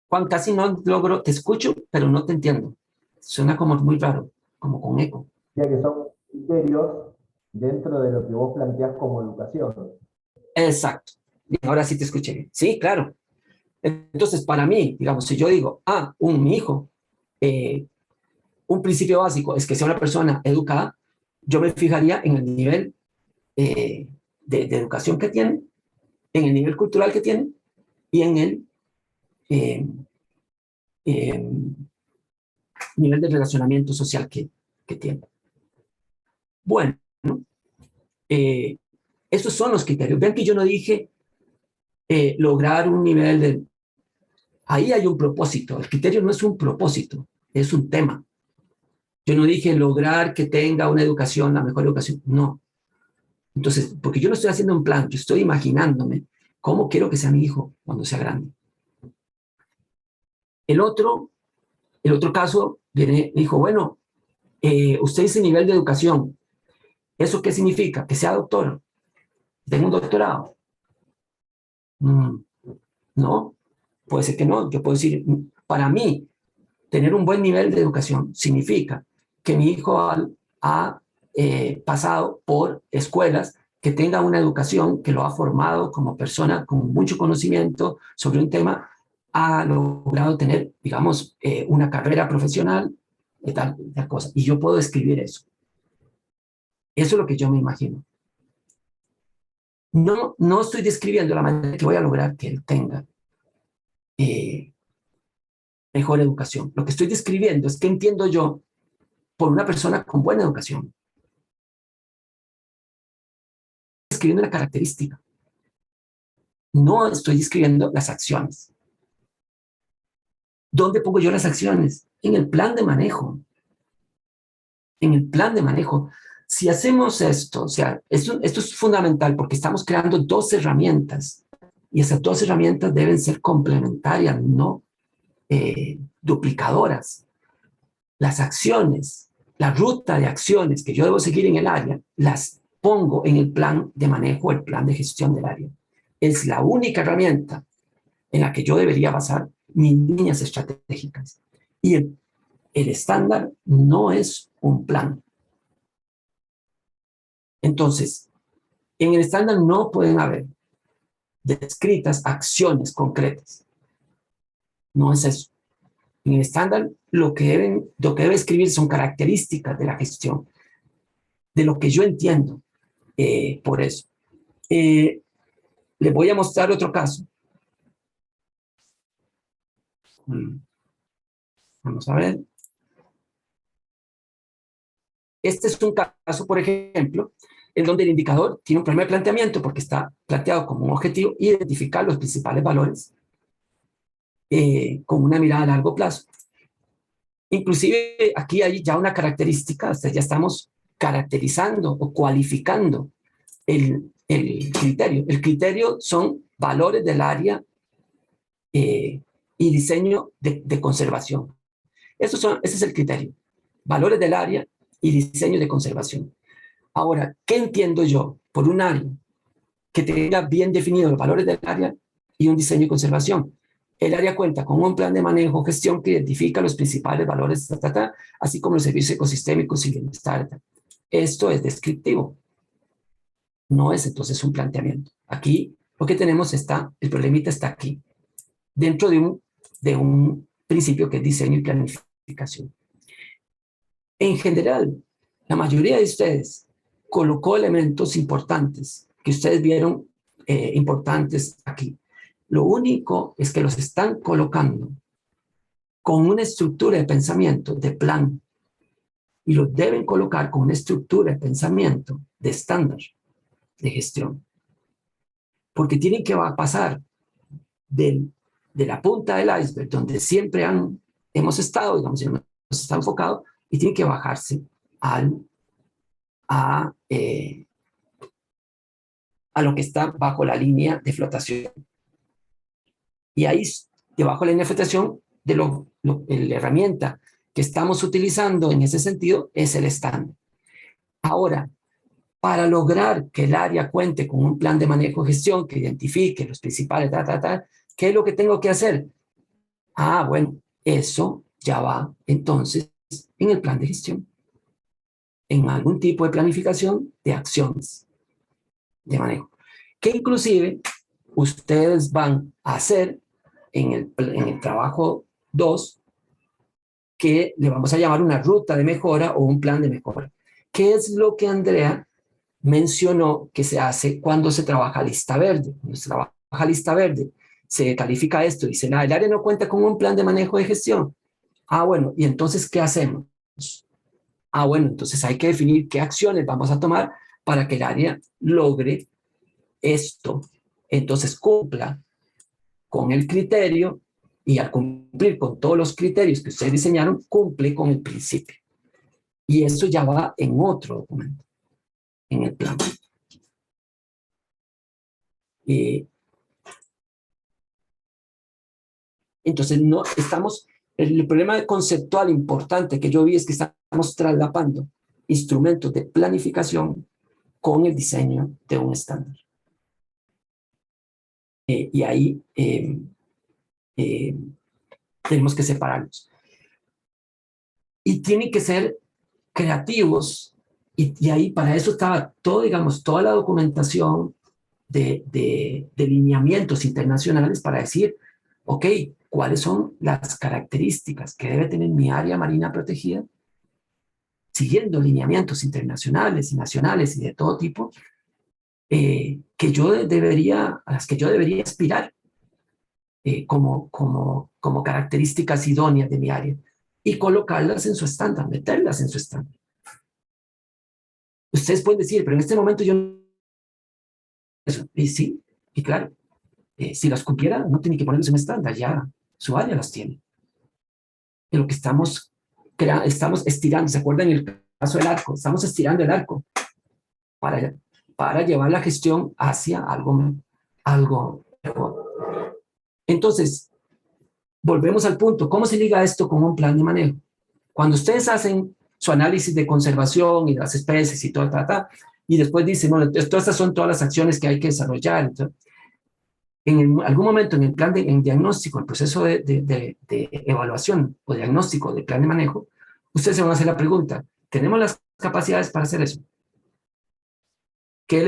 Juan, casi no logro, te escucho, pero no te entiendo. Suena como muy raro, como con eco. Ya que son criterios dentro de lo que vos planteás como educación. Exacto. Y ahora sí te escuché bien. Sí, claro. Entonces, para mí, digamos, si yo digo, mi hijo, un principio básico es que sea una persona educada, yo me fijaría en el nivel de educación que tiene, en el nivel cultural que tiene y en el nivel de relacionamiento social que tiene. Bueno, esos son los criterios. Vean que yo no dije lograr un nivel de... Ahí hay un propósito. El criterio no es un propósito, es un tema. Yo no dije lograr que tenga una educación, la mejor educación. No. Entonces, porque yo no estoy haciendo un plan, yo estoy imaginándome cómo quiero que sea mi hijo cuando sea grande. El otro caso viene, dijo, bueno, usted dice nivel de educación. ¿Eso qué significa? Que sea doctor, tenga un doctorado. No, puede ser que no. Yo puedo decir, para mí, tener un buen nivel de educación significa que mi hijo ha pasado por escuelas que tenga una educación que lo ha formado como persona con mucho conocimiento sobre un tema, ha logrado tener, digamos, una carrera profesional y tal cosa. Y yo puedo escribir eso. Eso es lo que yo me imagino. No estoy describiendo la manera que voy a lograr que él tenga mejor educación. Lo que estoy describiendo es que entiendo yo por una persona con buena educación. Estoy describiendo una característica. No estoy describiendo las acciones. ¿Dónde pongo yo las acciones? En el plan de manejo. En el plan de manejo. Si hacemos esto, o sea, esto es fundamental porque estamos creando dos herramientas y esas dos herramientas deben ser complementarias, no duplicadoras. Las acciones, la ruta de acciones que yo debo seguir en el área, las pongo en el plan de manejo, el plan de gestión del área. Es la única herramienta en la que yo debería basar mis líneas estratégicas. Y el estándar no es un plan. Entonces, en el estándar no pueden haber descritas acciones concretas. No es eso. En el estándar lo que debe escribir son características de la gestión, de lo que yo entiendo por eso. Les voy a mostrar otro caso. Vamos a ver. Este es un caso, por ejemplo, en donde el indicador tiene un primer planteamiento porque está planteado como un objetivo, identificar los principales valores con una mirada a largo plazo. Inclusive aquí hay ya una característica, ya estamos caracterizando o cualificando el criterio. El criterio son valores del área y diseño de conservación. Ese es el criterio. Valores del área y diseño de conservación. Ahora, ¿qué entiendo yo por un área que tenga bien definidos los valores del área y un diseño de conservación? El área cuenta con un plan de manejo, gestión que identifica los principales valores, así como los servicios ecosistémicos y bienestar. Esto es descriptivo. No es entonces un planteamiento. Aquí lo que tenemos el problemita está aquí, dentro de un principio que es diseño y planificación. En general, la mayoría de ustedes colocó elementos importantes que ustedes vieron importantes aquí. Lo único es que los están colocando con una estructura de pensamiento, de plan, y los deben colocar con una estructura de pensamiento de estándar de gestión. Porque tienen que pasar de la punta del iceberg, donde siempre hemos estado, digamos, hemos estado enfocados, y tienen que bajarse a lo que está bajo la línea de flotación. Y ahí, debajo de la línea de flotación, la herramienta que estamos utilizando en ese sentido es el estándar. Ahora, para lograr que el área cuente con un plan de manejo y gestión que identifique los principales, ¿qué es lo que tengo que hacer? Bueno, eso ya va entonces en el plan de gestión, en algún tipo de planificación de acciones de manejo, que inclusive ustedes van a hacer en el trabajo 2, que le vamos a llamar una ruta de mejora o un plan de mejora. ¿Qué es lo que Andrea mencionó que se hace cuando se trabaja lista verde? Cuando se trabaja lista verde, se califica esto, dice, el área no cuenta con un plan de manejo de gestión. Bueno, ¿y entonces qué hacemos? Bueno, entonces hay que definir qué acciones vamos a tomar para que el área logre esto. Entonces cumpla con el criterio, y al cumplir con todos los criterios que ustedes diseñaron, cumple con el principio. Y eso ya va en otro documento, en el plan. Entonces, el problema conceptual importante que yo vi es que estamos traslapando instrumentos de planificación con el diseño de un estándar. Y ahí tenemos que separarlos. Y tienen que ser creativos, y ahí para eso estaba toda la documentación de lineamientos internacionales para decir, ok, ¿cuáles son las características que debe tener mi área marina protegida? Siguiendo lineamientos internacionales y nacionales y de todo tipo, a las que yo debería aspirar como características idóneas de mi área, y colocarlas en su estándar, meterlas en su estándar. Ustedes pueden decir, pero en este momento yo no... Y sí, y claro, si las cumpliera, no tiene que ponerles un estándar, ya su área las tiene. En lo que estamos estirando, ¿se acuerdan el caso del arco? Estamos estirando el arco para llevar la gestión hacia algo mejor. Entonces, volvemos al punto, ¿cómo se liga esto con un plan de manejo? Cuando ustedes hacen su análisis de conservación y de las especies y todo, y después dicen, bueno, todas estas son todas las acciones que hay que desarrollar. Entonces, en algún momento en el plan en diagnóstico, el proceso de evaluación o diagnóstico del plan de manejo, ustedes se van a hacer la pregunta, ¿tenemos las capacidades para hacer eso? ¿Qué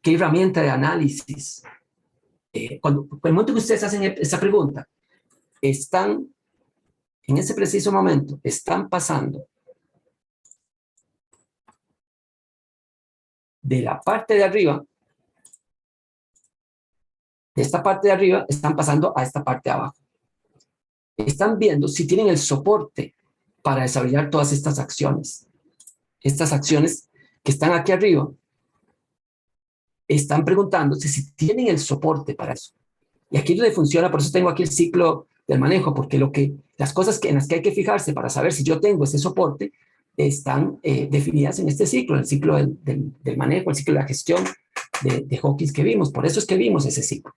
herramienta de análisis? Cuando el momento que ustedes hacen esa pregunta, en ese preciso momento, están pasando de la parte de arriba, de esta parte de arriba, están pasando a esta parte de abajo. Están viendo si tienen el soporte para desarrollar todas estas acciones. Estas acciones que están aquí arriba, están preguntándose si tienen el soporte para eso. Y aquí es donde funciona, por eso tengo aquí el ciclo del manejo, porque las cosas en las que hay que fijarse para saber si yo tengo ese soporte están definidas en este ciclo, el ciclo del manejo, el ciclo de la gestión de Hawkins que vimos. Por eso es que vimos ese ciclo.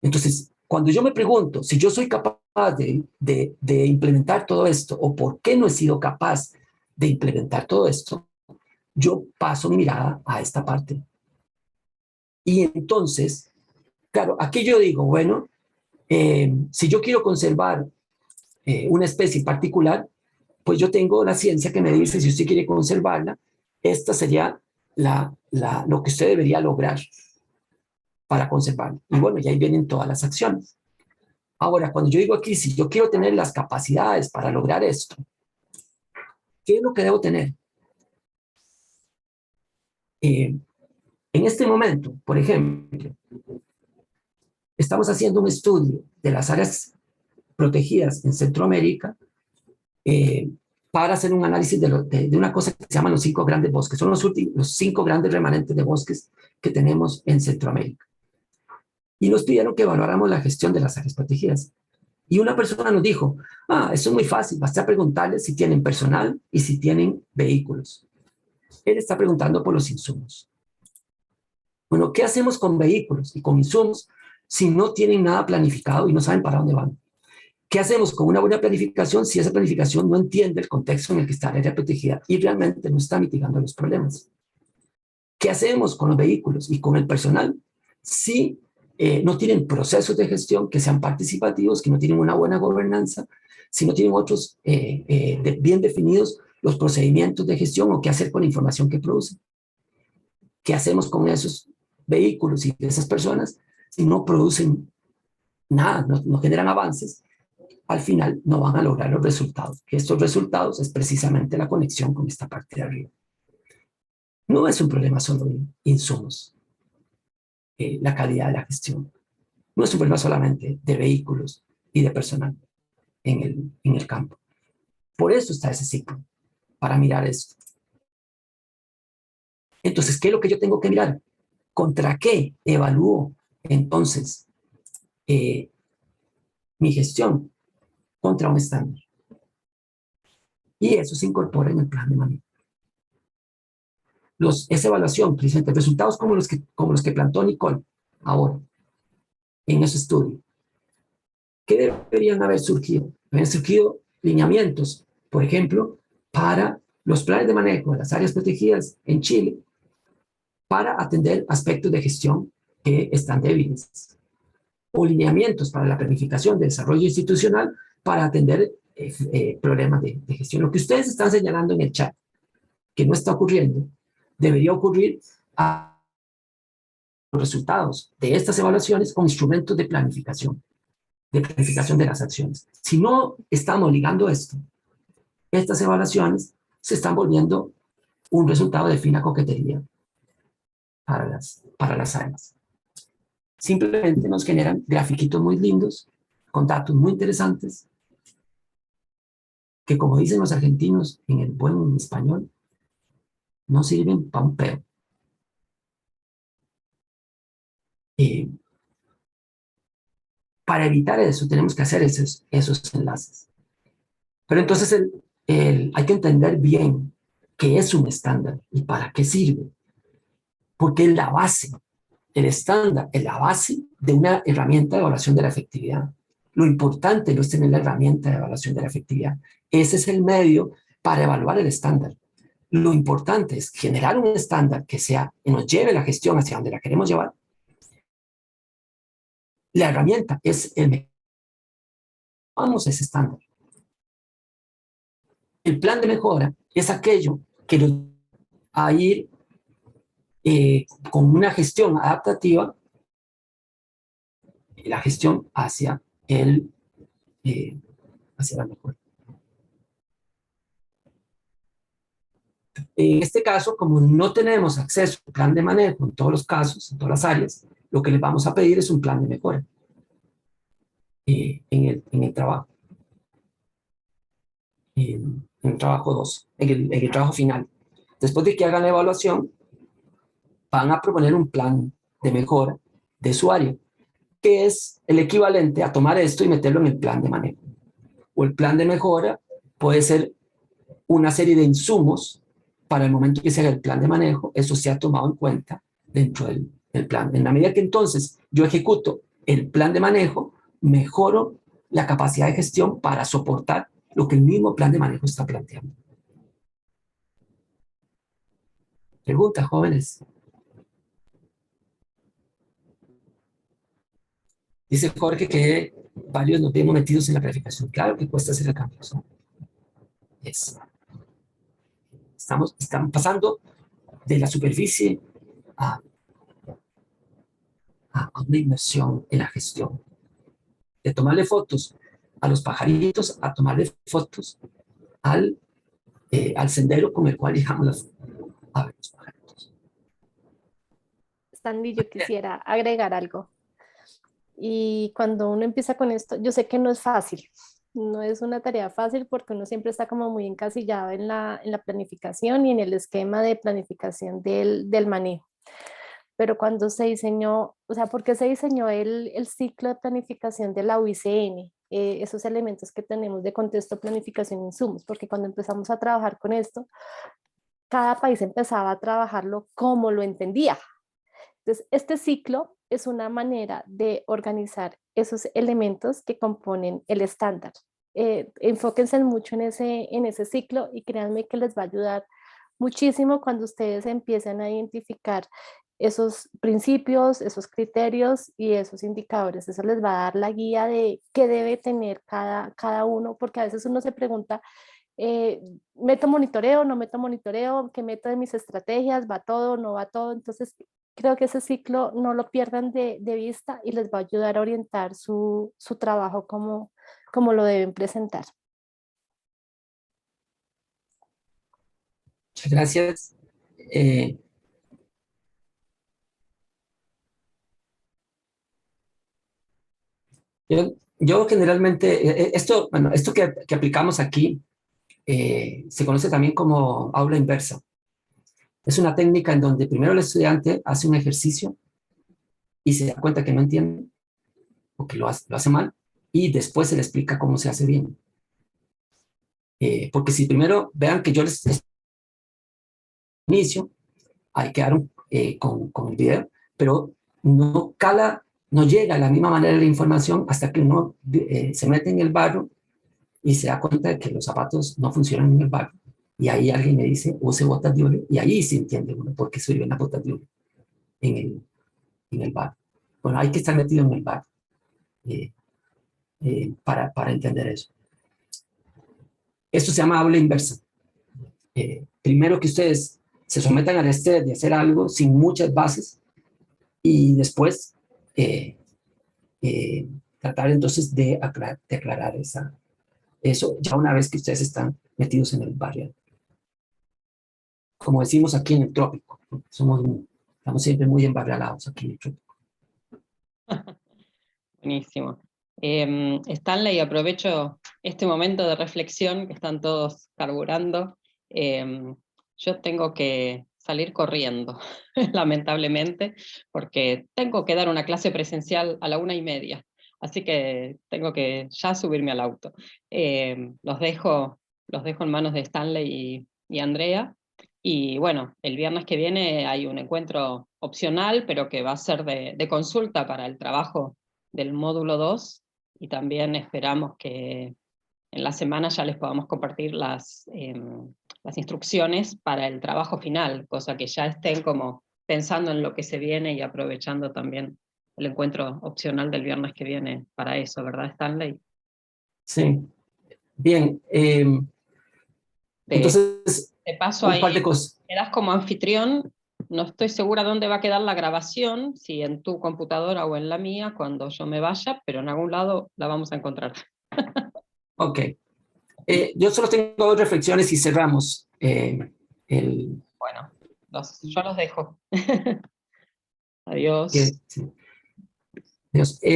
Entonces, cuando yo me pregunto si yo soy capaz de implementar todo esto o por qué no he sido capaz de implementar todo esto, yo paso mi mirada a esta parte. Y entonces, claro, aquí yo digo, bueno, si yo quiero conservar una especie en particular, pues yo tengo la ciencia que me dice si usted quiere conservarla, esta sería lo que usted debería lograr para conservarla. Y bueno, y ahí vienen todas las acciones. Ahora, cuando yo digo aquí, si yo quiero tener las capacidades para lograr esto, ¿qué es lo que debo tener? En este momento, por ejemplo, estamos haciendo un estudio de las áreas protegidas en Centroamérica para hacer un análisis de una cosa que se llama los 5 grandes bosques. Son los 5 grandes remanentes de bosques que tenemos en Centroamérica. Y nos pidieron que evaluáramos la gestión de las áreas protegidas. Y una persona nos dijo, eso es muy fácil, basta preguntarles si tienen personal y si tienen vehículos. Él está preguntando por los insumos. Bueno, ¿qué hacemos con vehículos y con insumos si no tienen nada planificado y no saben para dónde van? ¿Qué hacemos con una buena planificación si esa planificación no entiende el contexto en el que está el área protegida y realmente no está mitigando los problemas? ¿Qué hacemos con los vehículos y con el personal si no tienen procesos de gestión que sean participativos, que no tienen una buena gobernanza, si no tienen otros bien definidos los procedimientos de gestión o qué hacer con la información que producen? ¿Qué hacemos con esos vehículos y esas personas si no producen nada, no generan avances? Al final no van a lograr los resultados. Que estos resultados es precisamente la conexión con esta parte de arriba. No es un problema solo de insumos, la calidad de la gestión. No es un problema solamente de vehículos y de personal en el campo. Por eso está ese ciclo, para mirar esto. Entonces, ¿qué es lo que yo tengo que mirar? ¿Contra qué evalúo entonces mi gestión? Contra un estándar. Y eso se incorpora en el plan de manejo. Esa evaluación, precisamente, resultados como los que plantó Nicole ahora, en ese estudio. ¿Qué deberían haber surgido? Habían surgido lineamientos, por ejemplo, para los planes de manejo de las áreas protegidas en Chile, para atender aspectos de gestión que están débiles. O lineamientos para la planificación de desarrollo institucional para atender problemas de gestión. Lo que ustedes están señalando en el chat, que no está ocurriendo, debería ocurrir a los resultados de estas evaluaciones con instrumentos de planificación de las acciones. Si no estamos ligando esto, estas evaluaciones se están volviendo un resultado de fina coquetería para las áreas. Simplemente nos generan grafiquitos muy lindos, con datos muy interesantes, que como dicen los argentinos en el buen español, no sirven para un peo. Para evitar eso tenemos que hacer esos enlaces. Pero entonces hay que entender bien qué es un estándar y para qué sirve. Porque es la base. El estándar es la base de una herramienta de evaluación de la efectividad. Lo importante no es tener la herramienta de evaluación de la efectividad. Ese es el medio para evaluar el estándar. Lo importante es generar un estándar que nos lleve la gestión hacia donde la queremos llevar. La herramienta es vamos a ese estándar. El plan de mejora es aquello que nos va a ir con una gestión adaptativa, la gestión hacia la mejora. En este caso, como no tenemos acceso al plan de manejo en todos los casos, en todas las áreas, lo que les vamos a pedir es un plan de mejora en el trabajo. En el trabajo 2, en el trabajo final. Después de que hagan la evaluación, van a proponer un plan de mejora de su área, que es el equivalente a tomar esto y meterlo en el plan de manejo. O el plan de mejora puede ser una serie de insumos para el momento que se haga el plan de manejo. Eso se ha tomado en cuenta dentro del plan. En la medida que entonces yo ejecuto el plan de manejo, mejoro la capacidad de gestión para soportar lo que el mismo plan de manejo está planteando. Preguntas, jóvenes. Dice Jorge que varios nos vemos metidos en la planificación. Claro que cuesta hacer el cambio. Estamos pasando de la superficie a una inmersión en la gestión. De tomarle fotos a los pajaritos, a tomarle fotos al sendero con el cual llegamos a ver los pajaritos. Stanley, yo quisiera agregar algo. Y cuando uno empieza con esto, yo sé que no es fácil, no es una tarea fácil porque uno siempre está como muy encasillado en la planificación y en el esquema de planificación del manejo. Pero cuando se diseñó, o sea, ¿por qué se diseñó el ciclo de planificación de la UICN? Esos elementos que tenemos de contexto, planificación e insumos, porque cuando empezamos a trabajar con esto, cada país empezaba a trabajarlo como lo entendía. Entonces, este ciclo es una manera de organizar esos elementos que componen el estándar. Enfóquense mucho en ese ciclo y créanme que les va a ayudar muchísimo cuando ustedes empiecen a identificar esos principios, esos criterios y esos indicadores. Eso les va a dar la guía de qué debe tener cada uno, porque a veces uno se pregunta, ¿meto monitoreo, no meto monitoreo? ¿Qué meto de mis estrategias? ¿Va todo, no va todo? Entonces, creo que ese ciclo no lo pierdan de vista y les va a ayudar a orientar su trabajo como lo deben presentar. Muchas gracias. Yo generalmente, esto que aplicamos aquí se conoce también como aula inversa. Es una técnica en donde primero el estudiante hace un ejercicio y se da cuenta que no entiende o que lo hace mal y después se le explica cómo se hace bien. Porque si primero vean que yo les inicio, ahí quedaron con el video, pero no llega a la misma manera la información hasta que uno se mete en el barro y se da cuenta de que los zapatos no funcionan en el barro. Y ahí alguien me dice, use botas de hule, y ahí se entiende uno por qué sirven las botas de hule en el barro. Bueno, hay que estar metido en el barro para entender eso. Esto se llama aula inversa. Primero que ustedes se sometan al estrés de hacer algo sin muchas bases y después tratar entonces de aclarar eso ya una vez que ustedes están metidos en el barrio. Como decimos aquí en el trópico, estamos siempre muy embarrialados aquí en el trópico. Buenísimo. Stanley, aprovecho este momento de reflexión que están todos carburando. Yo tengo que salir corriendo, lamentablemente, porque tengo que dar una clase presencial a la 1:30, así que tengo que ya subirme al auto. Los dejo en manos de Stanley y Andrea, y bueno, el viernes que viene hay un encuentro opcional, pero que va a ser de consulta para el trabajo del módulo 2, y también esperamos que en la semana ya les podamos compartir las instrucciones para el trabajo final, cosa que ya estén como pensando en lo que se viene y aprovechando también el encuentro opcional del viernes que viene para eso, ¿verdad, Stanley? Sí. Bien. Entonces, te paso un ahí, par de cosas. quedas como anfitrión. No estoy segura dónde va a quedar la grabación, si en tu computadora o en la mía, cuando yo me vaya, pero en algún lado la vamos a encontrar. Ok. Yo solo tengo 2 reflexiones y cerramos. Bueno, yo los dejo. Adiós. Sí. Adiós.